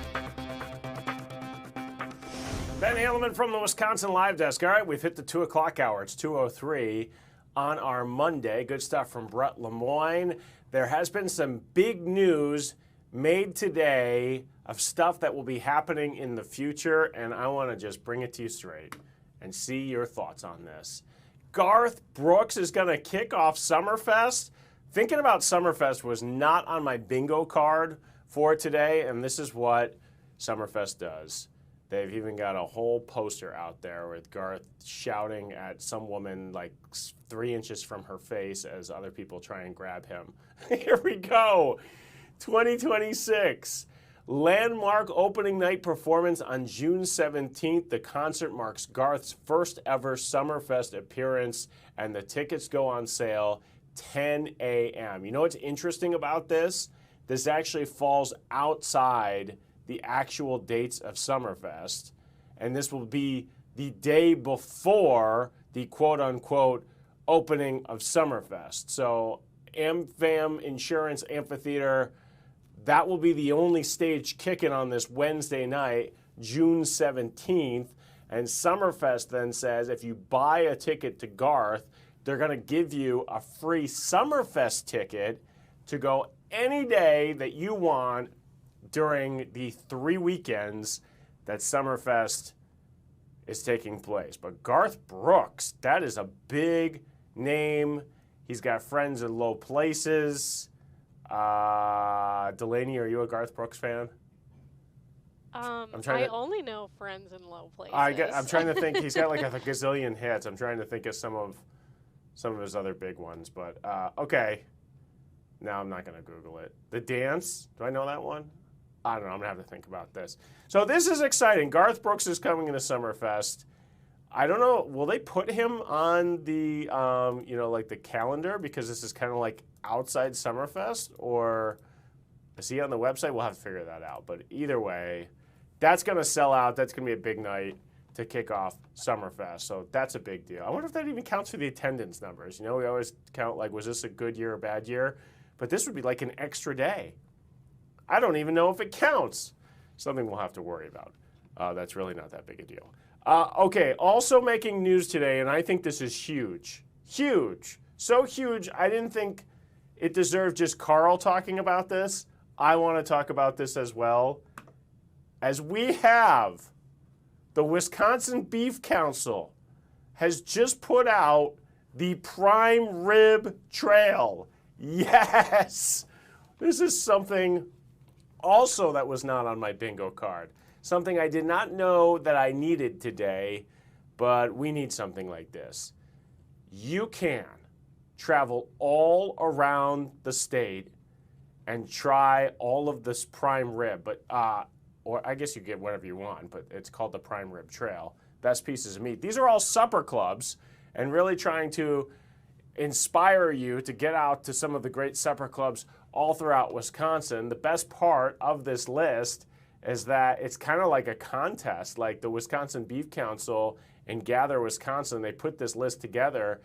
Ben Handelman from the Wisconsin Live Desk. All right, we've hit the 2 o'clock hour. It's 2:03 on our Monday. Good stuff from Brett Lemoyne. There has been some big news made today of stuff that will be happening in the future, and I want to just bring it to you straight and see your thoughts on this. Garth Brooks is going to kick off Summerfest. Thinking about Summerfest was not on my bingo card for today, and this is what Summerfest does. They've even got a whole poster out there with Garth shouting at some woman like 3 inches from her face as other people try and grab him. Here we go. 2026. Landmark opening night performance on June 17th. The concert marks Garth's first ever Summerfest appearance, and the tickets go on sale 10 a.m. You know what's interesting about this? This actually falls outside the actual dates of Summerfest, and this will be the day before the quote-unquote opening of Summerfest. So AmFam Insurance Amphitheater. That will be the only stage kicking on this Wednesday night, June 17th. And Summerfest then says if you buy a ticket to Garth, they're going to give you a free Summerfest ticket to go any day that you want during the 3 weekends that Summerfest is taking place. But Garth Brooks, that is a big name. He's got friends in low places. Delaney, are you a Garth Brooks fan? I only know friends in low places. I'm trying to think. He's got like a gazillion hits. I'm trying to think of some of his other big ones. But okay, now I'm not going to Google it. The Dance. Do I know that one? I don't know. I'm going to have to think about this. So this is exciting. Garth Brooks is coming into Summerfest. I don't know. Will they put him on the like the calendar because this is kind of like outside Summerfest, or is he on the website? We'll have to figure that out. But either way, that's going to sell out. That's going to be a big night to kick off Summerfest. So that's a big deal. I wonder if that even counts for the attendance numbers. You know, we always count like, was this a good year or bad year? But this would be like an extra day. I don't even know if it counts. Something we'll have to worry about. That's really not that big a deal. Okay, also making news today, and I think this is huge. Huge. So huge, I didn't think it deserved just Carl talking about this. I want to talk about this as well. As we have, the Wisconsin Beef Council has just put out the Prime Rib Trail. Yes! This is something also that was not on my bingo card. Something I did not know that I needed today, but we need something like this. You can travel all around the state and try all of this prime rib, but or I guess you get whatever you want, but it's called the Prime Rib Trail. Best pieces of meat. These are all supper clubs and really trying to inspire you to get out to some of the great supper clubs all throughout Wisconsin. The best part of this list is that it's kind of like a contest, like the Wisconsin Beef Council and Gather Wisconsin. They put this list together,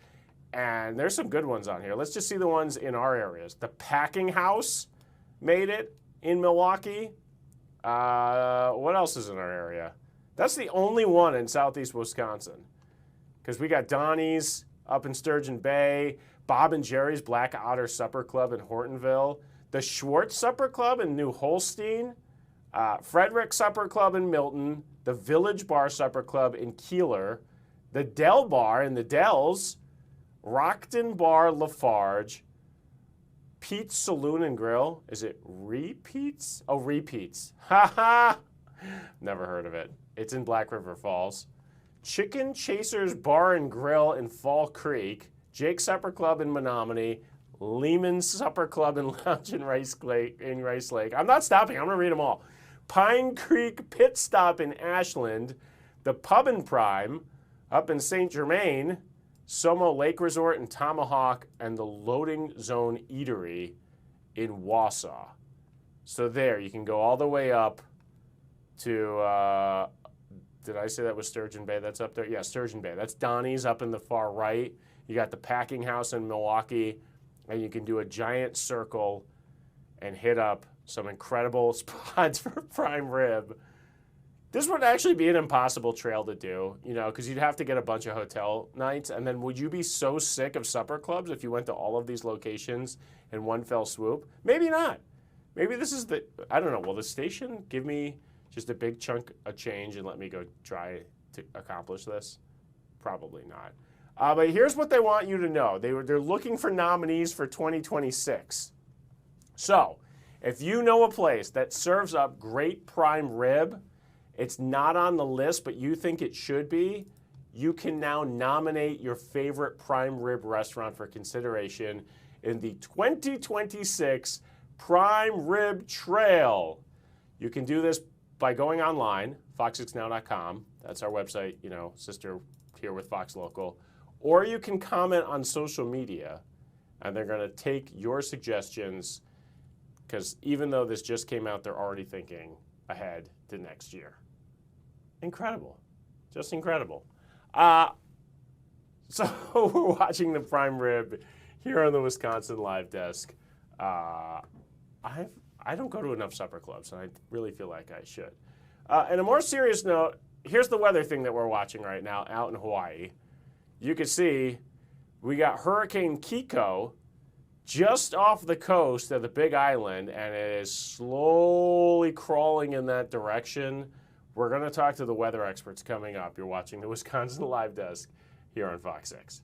and there's some good ones on here. Let's just see the ones in our areas. The Packing House made it in Milwaukee. What else is in our area? That's the only one in southeast Wisconsin, because we got Donnie's up in Sturgeon Bay, Bob and Jerry's Black Otter Supper Club in Hortonville, the Schwartz Supper Club in New Holstein, Frederick Supper Club in Milton, the Village Bar Supper Club in Keeler, the Dell Bar in the Dells, Rockton Bar Lafarge, Pete's Saloon and Grill. Is it Repeats? Oh, Repeats. Ha ha! Never heard of it. It's in Black River Falls. Chicken Chasers Bar and Grill in Fall Creek, Jake's Supper Club in Menominee, Lehman's Supper Club and Lounge in Rice Lake. I'm not stopping. I'm going to read them all. Pine Creek Pit Stop in Ashland, the Pub and Prime up in St. Germain, Somo Lake Resort in Tomahawk, and the Loading Zone Eatery in Wausau. So there, you can go all the way up to, did I say that was Sturgeon Bay? That's up there? Yeah, Sturgeon Bay. That's Donnie's up in the far right. You got the Packing House in Milwaukee, and you can do a giant circle and hit up some incredible spots for prime rib. This would actually be an impossible trail to do, you know, because you'd have to get a bunch of hotel nights. And then would you be so sick of supper clubs if you went to all of these locations in one fell swoop? Maybe not. Maybe this is the, I don't know, will the station give me just a big chunk of change and let me go try to accomplish this? Probably not. But here's what they want you to know. They're looking for nominees for 2026. So if you know a place that serves up great prime rib, it's not on the list, but you think it should be, you can now nominate your favorite prime rib restaurant for consideration in the 2026 Prime Rib Trail. You can do this by going online, fox6now.com. That's our website, you know, sister here with Fox Local. Or you can comment on social media, and they're going to take your suggestions, because even though this just came out, they're already thinking ahead to next year. Incredible. Just incredible. So we're watching the prime rib here on the Wisconsin Live Desk. I don't go to enough supper clubs, and I really feel like I should. And a more serious note, here's the weather thing that we're watching right now out in Hawaii. You can see we got Hurricane Kiko just off the coast of the Big Island, and it is slowly crawling in that direction. We're going to talk to the weather experts coming up. You're watching the Wisconsin Live Desk here on Fox 6.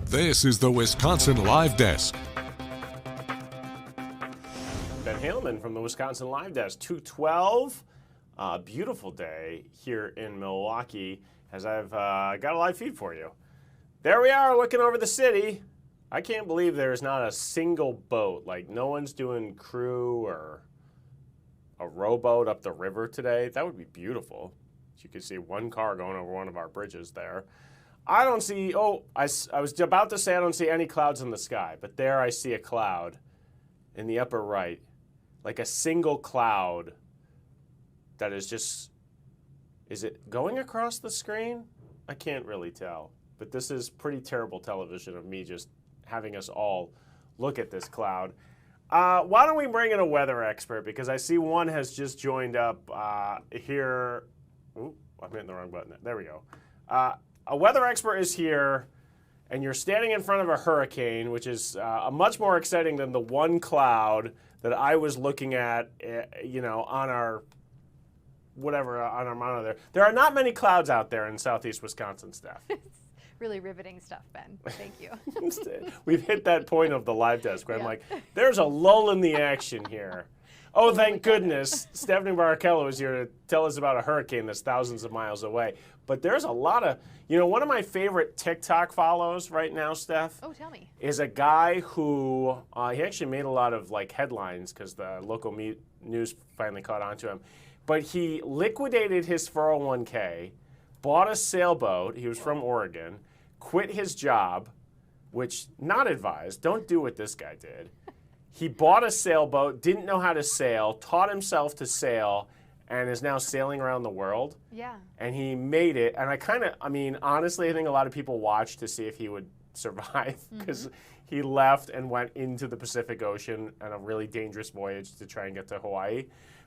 This is the Wisconsin Live Desk. Ben Haleman from the Wisconsin Live Desk, 212. Beautiful day here in Milwaukee as I've got a live feed for you. There we are looking over the city. I can't believe there's not a single boat. Like no one's doing crew or a rowboat up the river today. That would be beautiful. You can see one car going over one of our bridges there. I don't see, I was about to say I don't see any clouds in the sky, but there I see a cloud in the upper right, like a single cloud that is just, is it going across the screen? I can't really tell, but this is pretty terrible television of me just having us all look at this cloud. Why don't we bring in a weather expert, because I see one has just joined up here. Ooh, I'm hitting the wrong button. There we go. A weather expert is here, and you're standing in front of a hurricane, which is much more exciting than the one cloud that I was looking at, on our on our monitor. There are not many clouds out there in southeast Wisconsin, Steph. Really riveting stuff, Ben. Thank you. We've hit that point of the live desk where I'm like, there's a lull in the action here. Oh, thank goodness. Stephanie Barrichello is here to tell us about a hurricane that's thousands of miles away. But there's a lot of, one of my favorite TikTok follows right now, Steph. Oh, tell me. Is a guy who, he actually made a lot of headlines because the local news finally caught on to him. But he liquidated his 401k, bought a sailboat, he was from Oregon, quit his job, which not advised, don't do what this guy did. He bought a sailboat, didn't know how to sail, taught himself to sail, and is now sailing around the world. Yeah. And he made it. And honestly, I think a lot of people watched to see if he would survive because he left and went into the Pacific Ocean on a really dangerous voyage to try and get to Hawaii.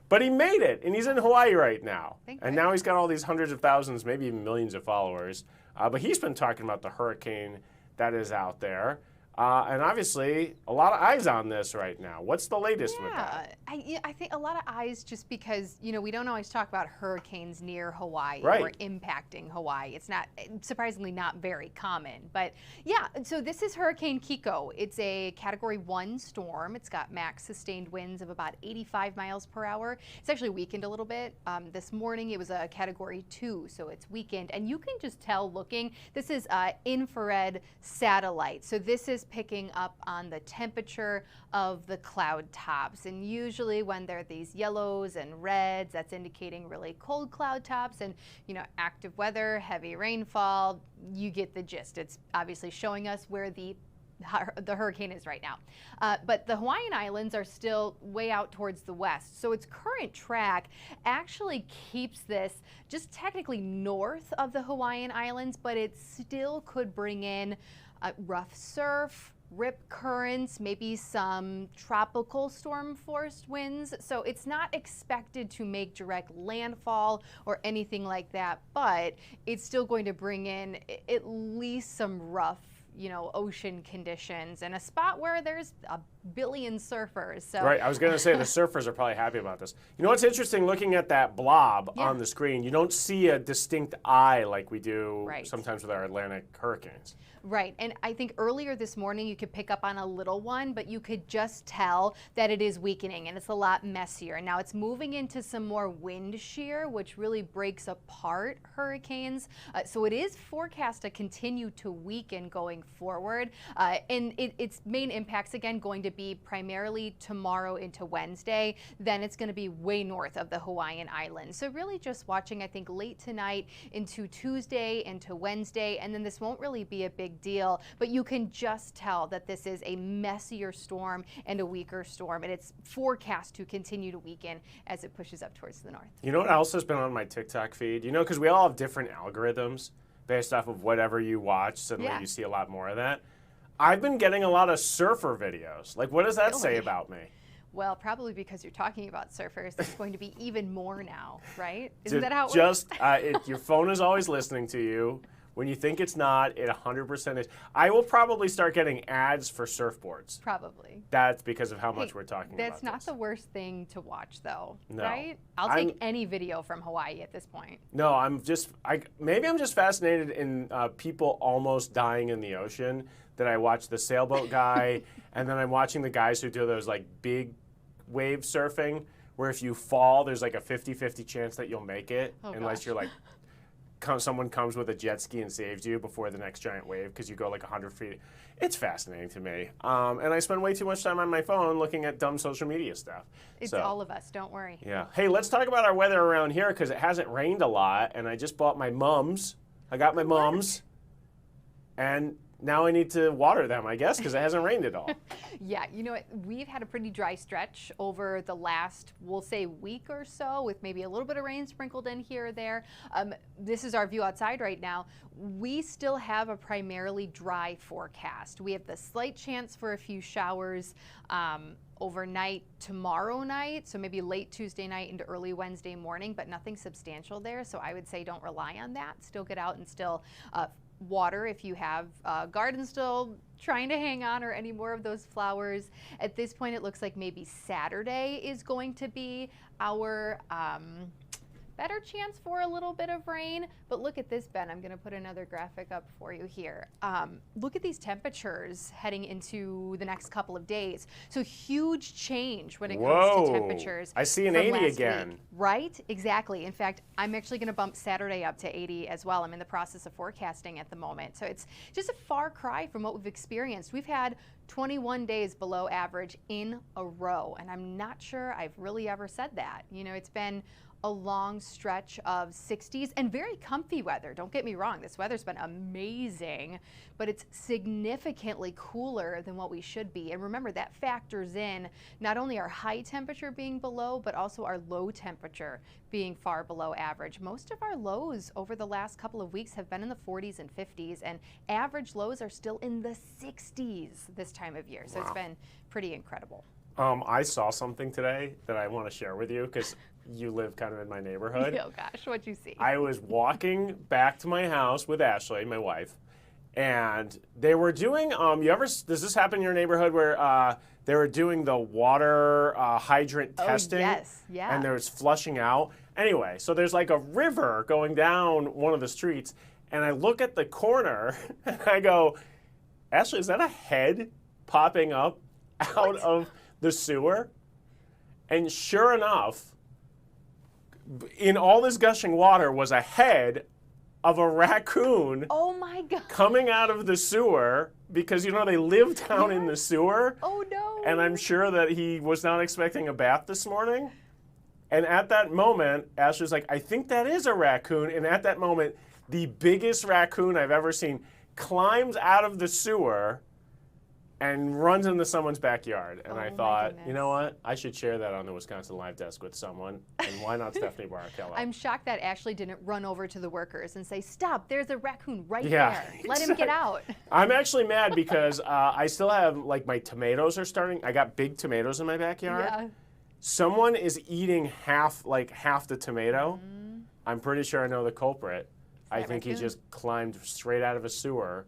But he made it, and he's in Hawaii right now. And now he's got all these hundreds of thousands, maybe even millions of followers. But he's been talking about the hurricane that is out there. And obviously, a lot of eyes on this right now. What's the latest with that? I think a lot of eyes just because, we don't always talk about hurricanes near Hawaii Right. or impacting Hawaii. It's not, surprisingly, not very common. But yeah, so this is Hurricane Kiko. It's a Category 1 storm. It's got max sustained winds of about 85 miles per hour. It's actually weakened a little bit. This morning it was a Category 2, so it's weakened. And you can just tell looking, this is infrared satellite. So this is picking up on the temperature of the cloud tops. And usually when there are these yellows and reds, that's indicating really cold cloud tops and, active weather, heavy rainfall. You get the gist. It's obviously showing us where the hurricane is right now. But the Hawaiian Islands are still way out towards the west. So its current track actually keeps this just technically north of the Hawaiian Islands, but it still could bring in rough surf, rip currents, maybe some tropical storm force winds. So it's not expected to make direct landfall or anything like that, but it's still going to bring in at least some rough ocean conditions and a spot where there's a billion surfers. So Right, I was going to say the surfers are probably happy about this. You know what's interesting, looking at that blob on the screen, you don't see a distinct eye like we do sometimes with our Atlantic hurricanes. Right, and I think earlier this morning you could pick up on a little one, but you could just tell that it is weakening and it's a lot messier. Now it's moving into some more wind shear, which really breaks apart hurricanes. So it is forecast to continue to weaken going forward. And its main impacts, again, going to be primarily tomorrow into Wednesday. Then it's going to be way north of the Hawaiian Islands. So really just watching, I think, late tonight into Tuesday, into Wednesday, and then this won't really be a big deal, but you can just tell that this is a messier storm and a weaker storm, and it's forecast to continue to weaken as it pushes up towards the north. You know what else has been on my TikTok feed? Because we all have different algorithms based off of whatever you watch. Suddenly you see a lot more of that. I've been getting a lot of surfer videos. Like, what does that say about me? Well, probably because you're talking about surfers, there's going to be even more now, right? Isn't that how it works? Your phone is always listening to you. When you think it's not, it 100% is. I will probably start getting ads for surfboards. Probably. That's because of how much we're talking about That's not the worst thing to watch, though, No. right? I'll take any video from Hawaii at this point. No, maybe I'm just fascinated in people almost dying in the ocean, that I watch the sailboat guy, and then I'm watching the guys who do those like big wave surfing, where if you fall, there's like a 50-50 chance that you'll make it, unless you're like, someone comes with a jet ski and saves you before the next giant wave because you go like 100 feet. It's fascinating to me. And I spend way too much time on my phone looking at dumb social media stuff. It's all of us, don't worry. Yeah. Hey, let's talk about our weather around here because it hasn't rained a lot, and I just bought my mums. I got my mums, and now I need to water them, I guess, because it hasn't rained at all. Yeah, you know what? We've had a pretty dry stretch over the last, we'll say, week or so, with maybe a little bit of rain sprinkled in here or there. This is our view outside right now. We still have a primarily dry forecast. We have the slight chance for a few showers overnight tomorrow night, so maybe late Tuesday night into early Wednesday morning, but nothing substantial there. So I would say don't rely on that. Still get out and still water if you have gardens still trying to hang on or any more of those flowers. At this point, it looks like maybe Saturday is going to be our better chance for a little bit of rain. But look at this, Ben. I'm going to put another graphic up for you here. Look at these temperatures heading into the next couple of days. So huge change when it comes to temperatures. I see an 80 again. Week, right? Exactly. In fact, I'm actually going to bump Saturday up to 80 as well. I'm in the process of forecasting at the moment. So it's just a far cry from what we've experienced. We've had 21 days below average in a row, and I'm not sure I've really ever said that. It's been a long stretch of 60s and very comfy weather. Don't get me wrong, this weather's been amazing, but it's significantly cooler than what we should be. And remember, that factors in not only our high temperature being below, but also our low temperature being far below average. Most of our lows over the last couple of weeks have been in the 40s and 50s, and average lows are still in the 60s this time of year. So It's been pretty incredible. I saw something today that I want to share with you because you live kind of in my neighborhood. Oh gosh, what'd you see? I was walking back to my house with Ashley, my wife, And they were doing, does this happen in your neighborhood where they were doing the water hydrant testing? Yes, yeah. And there was flushing out. Anyway, so there's like a river going down one of the streets, and I look at the corner and I go, Ashley, is that a head popping up out of the sewer? And sure enough, in all this gushing water was a head of a raccoon. Oh my God. Coming out of the sewer because, they live down in the sewer. Oh no. And I'm sure that he was not expecting a bath this morning. And at that moment, Ashley's like, I think that is a raccoon. And at that moment, the biggest raccoon I've ever seen climbs out of the sewer and runs into someone's backyard. And I thought, you know what? I should share that on the Wisconsin Live Desk with someone. And why not Stephanie Barrichello? I'm shocked that Ashley didn't run over to the workers and say, stop, there's a raccoon right Yeah, there. Let him get out. I'm actually mad because I still have, my tomatoes are starting. I got big tomatoes in my backyard. Yeah. Someone is eating half the tomato. I'm pretty sure I know the culprit. I think he just climbed straight out of a sewer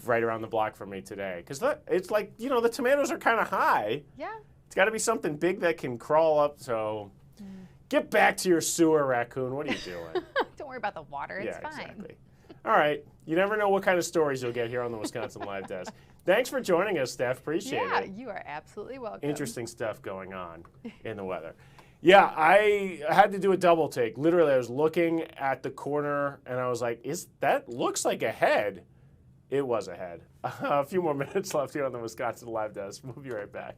right around the block from me today. Because it's like, the tomatoes are kind of high. Yeah. It's got to be something big that can crawl up. So get back to your sewer, raccoon. What are you doing? Don't worry about the water. It's fine. Exactly. All right. You never know what kind of stories you'll get here on the Wisconsin Live Desk. Thanks for joining us, Steph. Appreciate it. Yeah, you are absolutely welcome. Interesting stuff going on in the weather. Yeah, I had to do a double take. Literally, I was looking at the corner, and I was like, that looks like a head. It was a head. A few more minutes left here on the Wisconsin Live Desk. We'll be right back.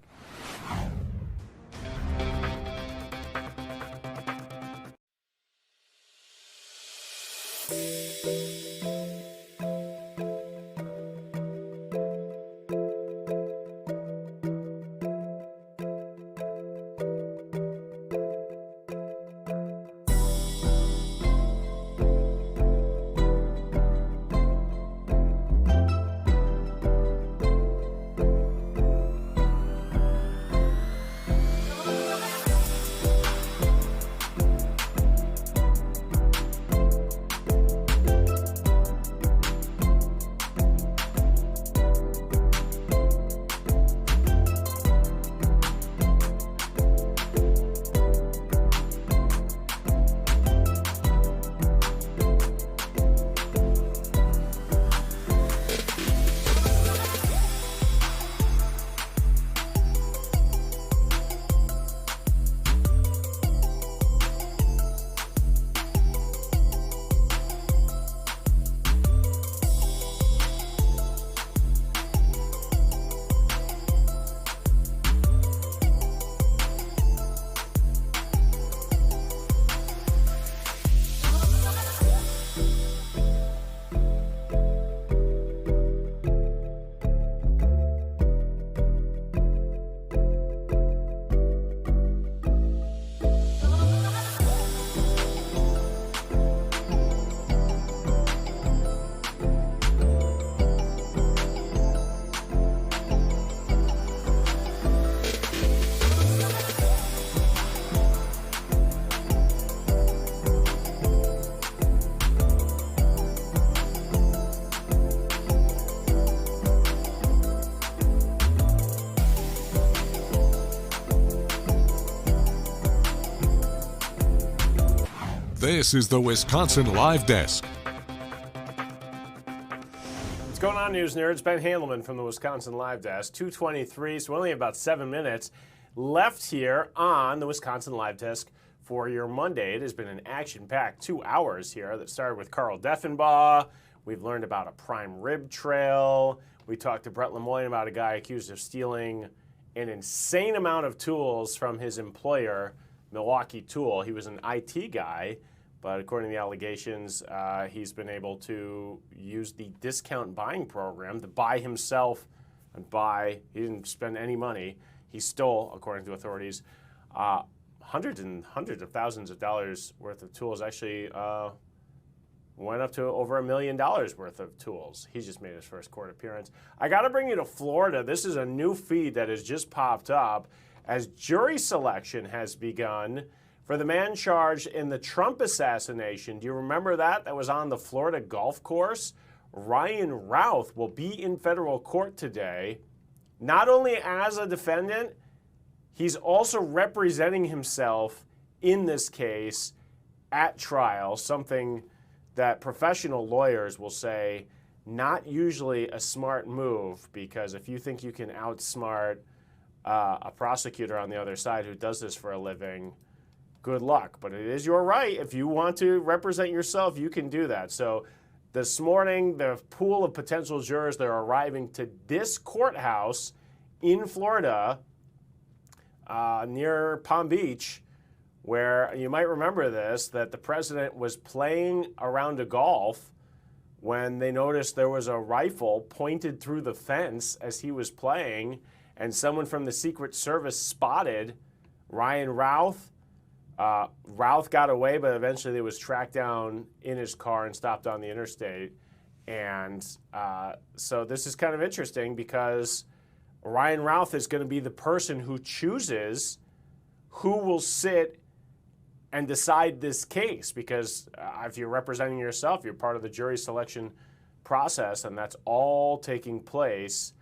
This is the Wisconsin Live Desk. What's going on, news nerds? Ben Handelman from the Wisconsin Live Desk. 2:23, so we only have about 7 minutes left here on the Wisconsin Live Desk for your Monday. It has been an action-packed 2 hours here that started with Carl Deffenbaugh. We've learned about a prime rib trail. We talked to Brett Lemoyne about a guy accused of stealing an insane amount of tools from his employer, Milwaukee Tool. He was an IT guy, but according to the allegations, he's been able to use the discount buying program to buy himself and buy. He didn't spend any money. He stole, according to authorities, hundreds and hundreds of thousands of dollars worth of tools. Actually, went up to over $1 million worth of tools. He just made his first court appearance. I got to bring you to Florida. This is a new feed that has just popped up as jury selection has begun for the man charged in the Trump assassination. Do you remember that? That was on the Florida golf course. Ryan Routh will be in federal court today, not only as a defendant, he's also representing himself in this case at trial, something that professional lawyers will say not usually a smart move, because if you think you can outsmart a prosecutor on the other side who does this for a living, good luck. But it is your right. If you want to represent yourself, you can do that. So this morning, the pool of potential jurors that are arriving to this courthouse in Florida near Palm Beach, where you might remember this, that the president was playing a round of golf when they noticed there was a rifle pointed through the fence as he was playing, and someone from the Secret Service spotted Ryan Routh. Routh got away, but eventually he was tracked down in his car and stopped on the interstate. And so this is kind of interesting because Ryan Routh is going to be the person who chooses who will sit and decide this case, because if you're representing yourself, you're part of the jury selection process, and that's all taking place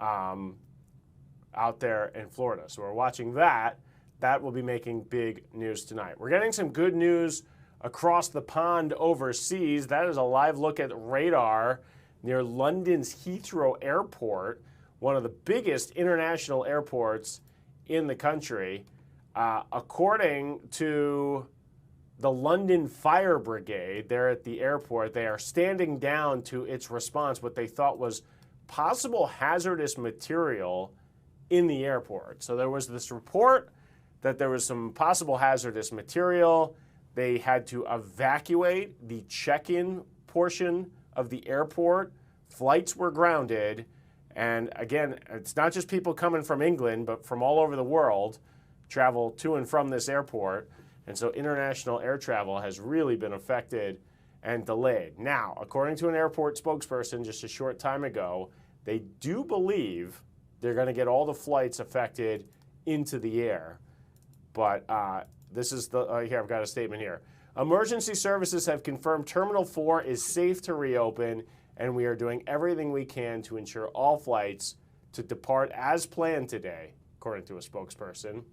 out there in Florida. So we're watching that. That will be making big news tonight. We're getting some good news across the pond overseas. That is a live look at radar near London's Heathrow Airport, one of the biggest international airports in the country. According to the London Fire Brigade, they're at the airport. They are standing down to its response, what they thought was possible hazardous material in the airport. So there was this report that there was some possible hazardous material. They had to evacuate the check-in portion of the airport. Flights were grounded. And again, it's not just people coming from England, but from all over the world travel to and from this airport. And so international air travel has really been affected and delayed. Now, according to an airport spokesperson just a short time ago, they do believe they're going to get all the flights affected into the air. But this is the, here, I've got a statement here. Emergency services have confirmed Terminal 4 is safe to reopen, and we are doing everything we can to ensure all flights to depart as planned today, according to a spokesperson.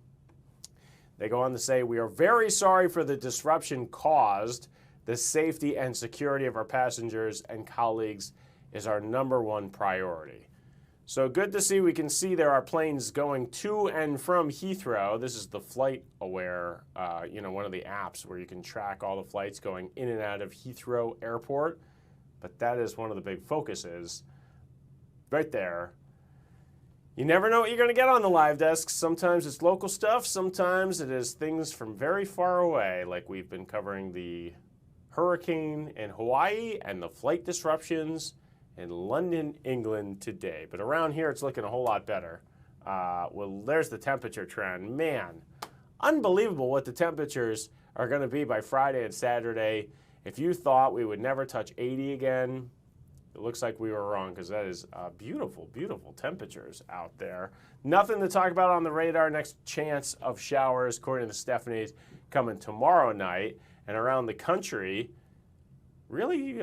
They go on to say, we are very sorry for the disruption caused. The safety and security of our passengers and colleagues is our #1 priority. So good to see. We can see there are planes going to and from Heathrow. This is the Flight Aware, one of the apps where you can track all the flights going in and out of Heathrow Airport. But that is one of the big focuses right there. You never know what you're going to get on the live desk. Sometimes it's local stuff. Sometimes it is things from very far away, like we've been covering the hurricane in Hawaii and the flight disruptions in London, England today. But around here, it's looking a whole lot better. Well, there's the temperature trend. Man, unbelievable what the temperatures are going to be by Friday and Saturday. If you thought we would never touch 80 again, it looks like we were wrong, because that is beautiful, beautiful temperatures out there. Nothing to talk about on the radar. Next chance of showers, according to Stephanie's, coming tomorrow night. And around the country, really,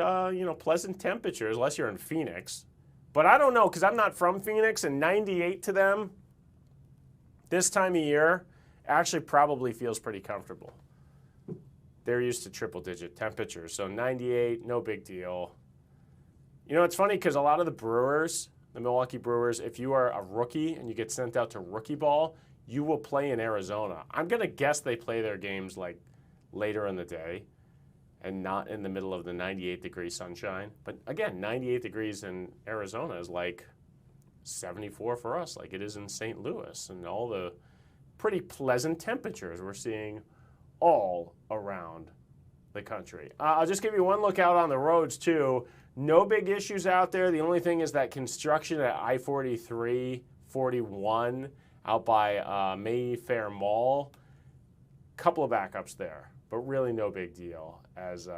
pleasant temperatures, unless you're in Phoenix. But I don't know, because I'm not from Phoenix, and 98 to them this time of year actually probably feels pretty comfortable. They're used to triple-digit temperatures, so 98, no big deal. You know, it's funny because a lot of the Brewers, the Milwaukee Brewers, if you are a rookie and you get sent out to rookie ball, you will play in Arizona. I'm going to guess they play their games like later in the day and not in the middle of the 98-degree sunshine. But again, 98 degrees in Arizona is like 74 for us, like it is in St. Louis, and all the pretty pleasant temperatures we're seeing all around the country. I'll just give you one look out on the roads, too. No big issues out there. The only thing is that construction at I-43, 41 out by Mayfair Mall. Couple of backups there, but really no big deal, as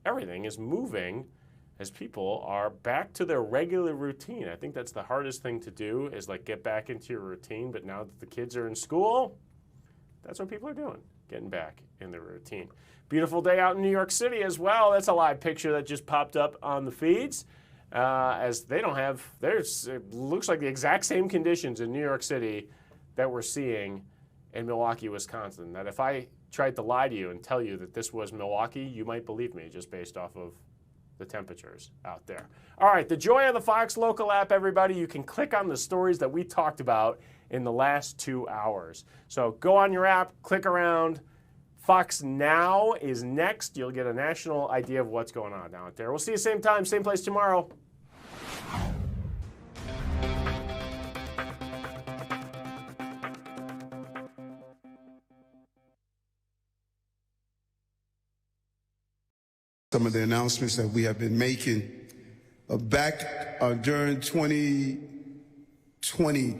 everything is moving as people are back to their regular routine. I think that's the hardest thing to do, is like get back into your routine. But now that the kids are in school, that's what people are doing. getting back in the routine. Beautiful day out in New York City as well. That's a live picture that just popped up on the feeds. As they don't have, it looks like the exact same conditions in New York City that we're seeing in Milwaukee, Wisconsin. That if I tried to lie to you and tell you that this was Milwaukee, you might believe me just based off of the temperatures out there. All right, the joy of the Fox Local app, everybody. You can click on the stories that we talked about in the last 2 hours. So go on your app, click around. Fox Now is next. You'll get a national idea of what's going on out there. We'll see you same time, same place tomorrow. Some of the announcements that we have been making back during 2020,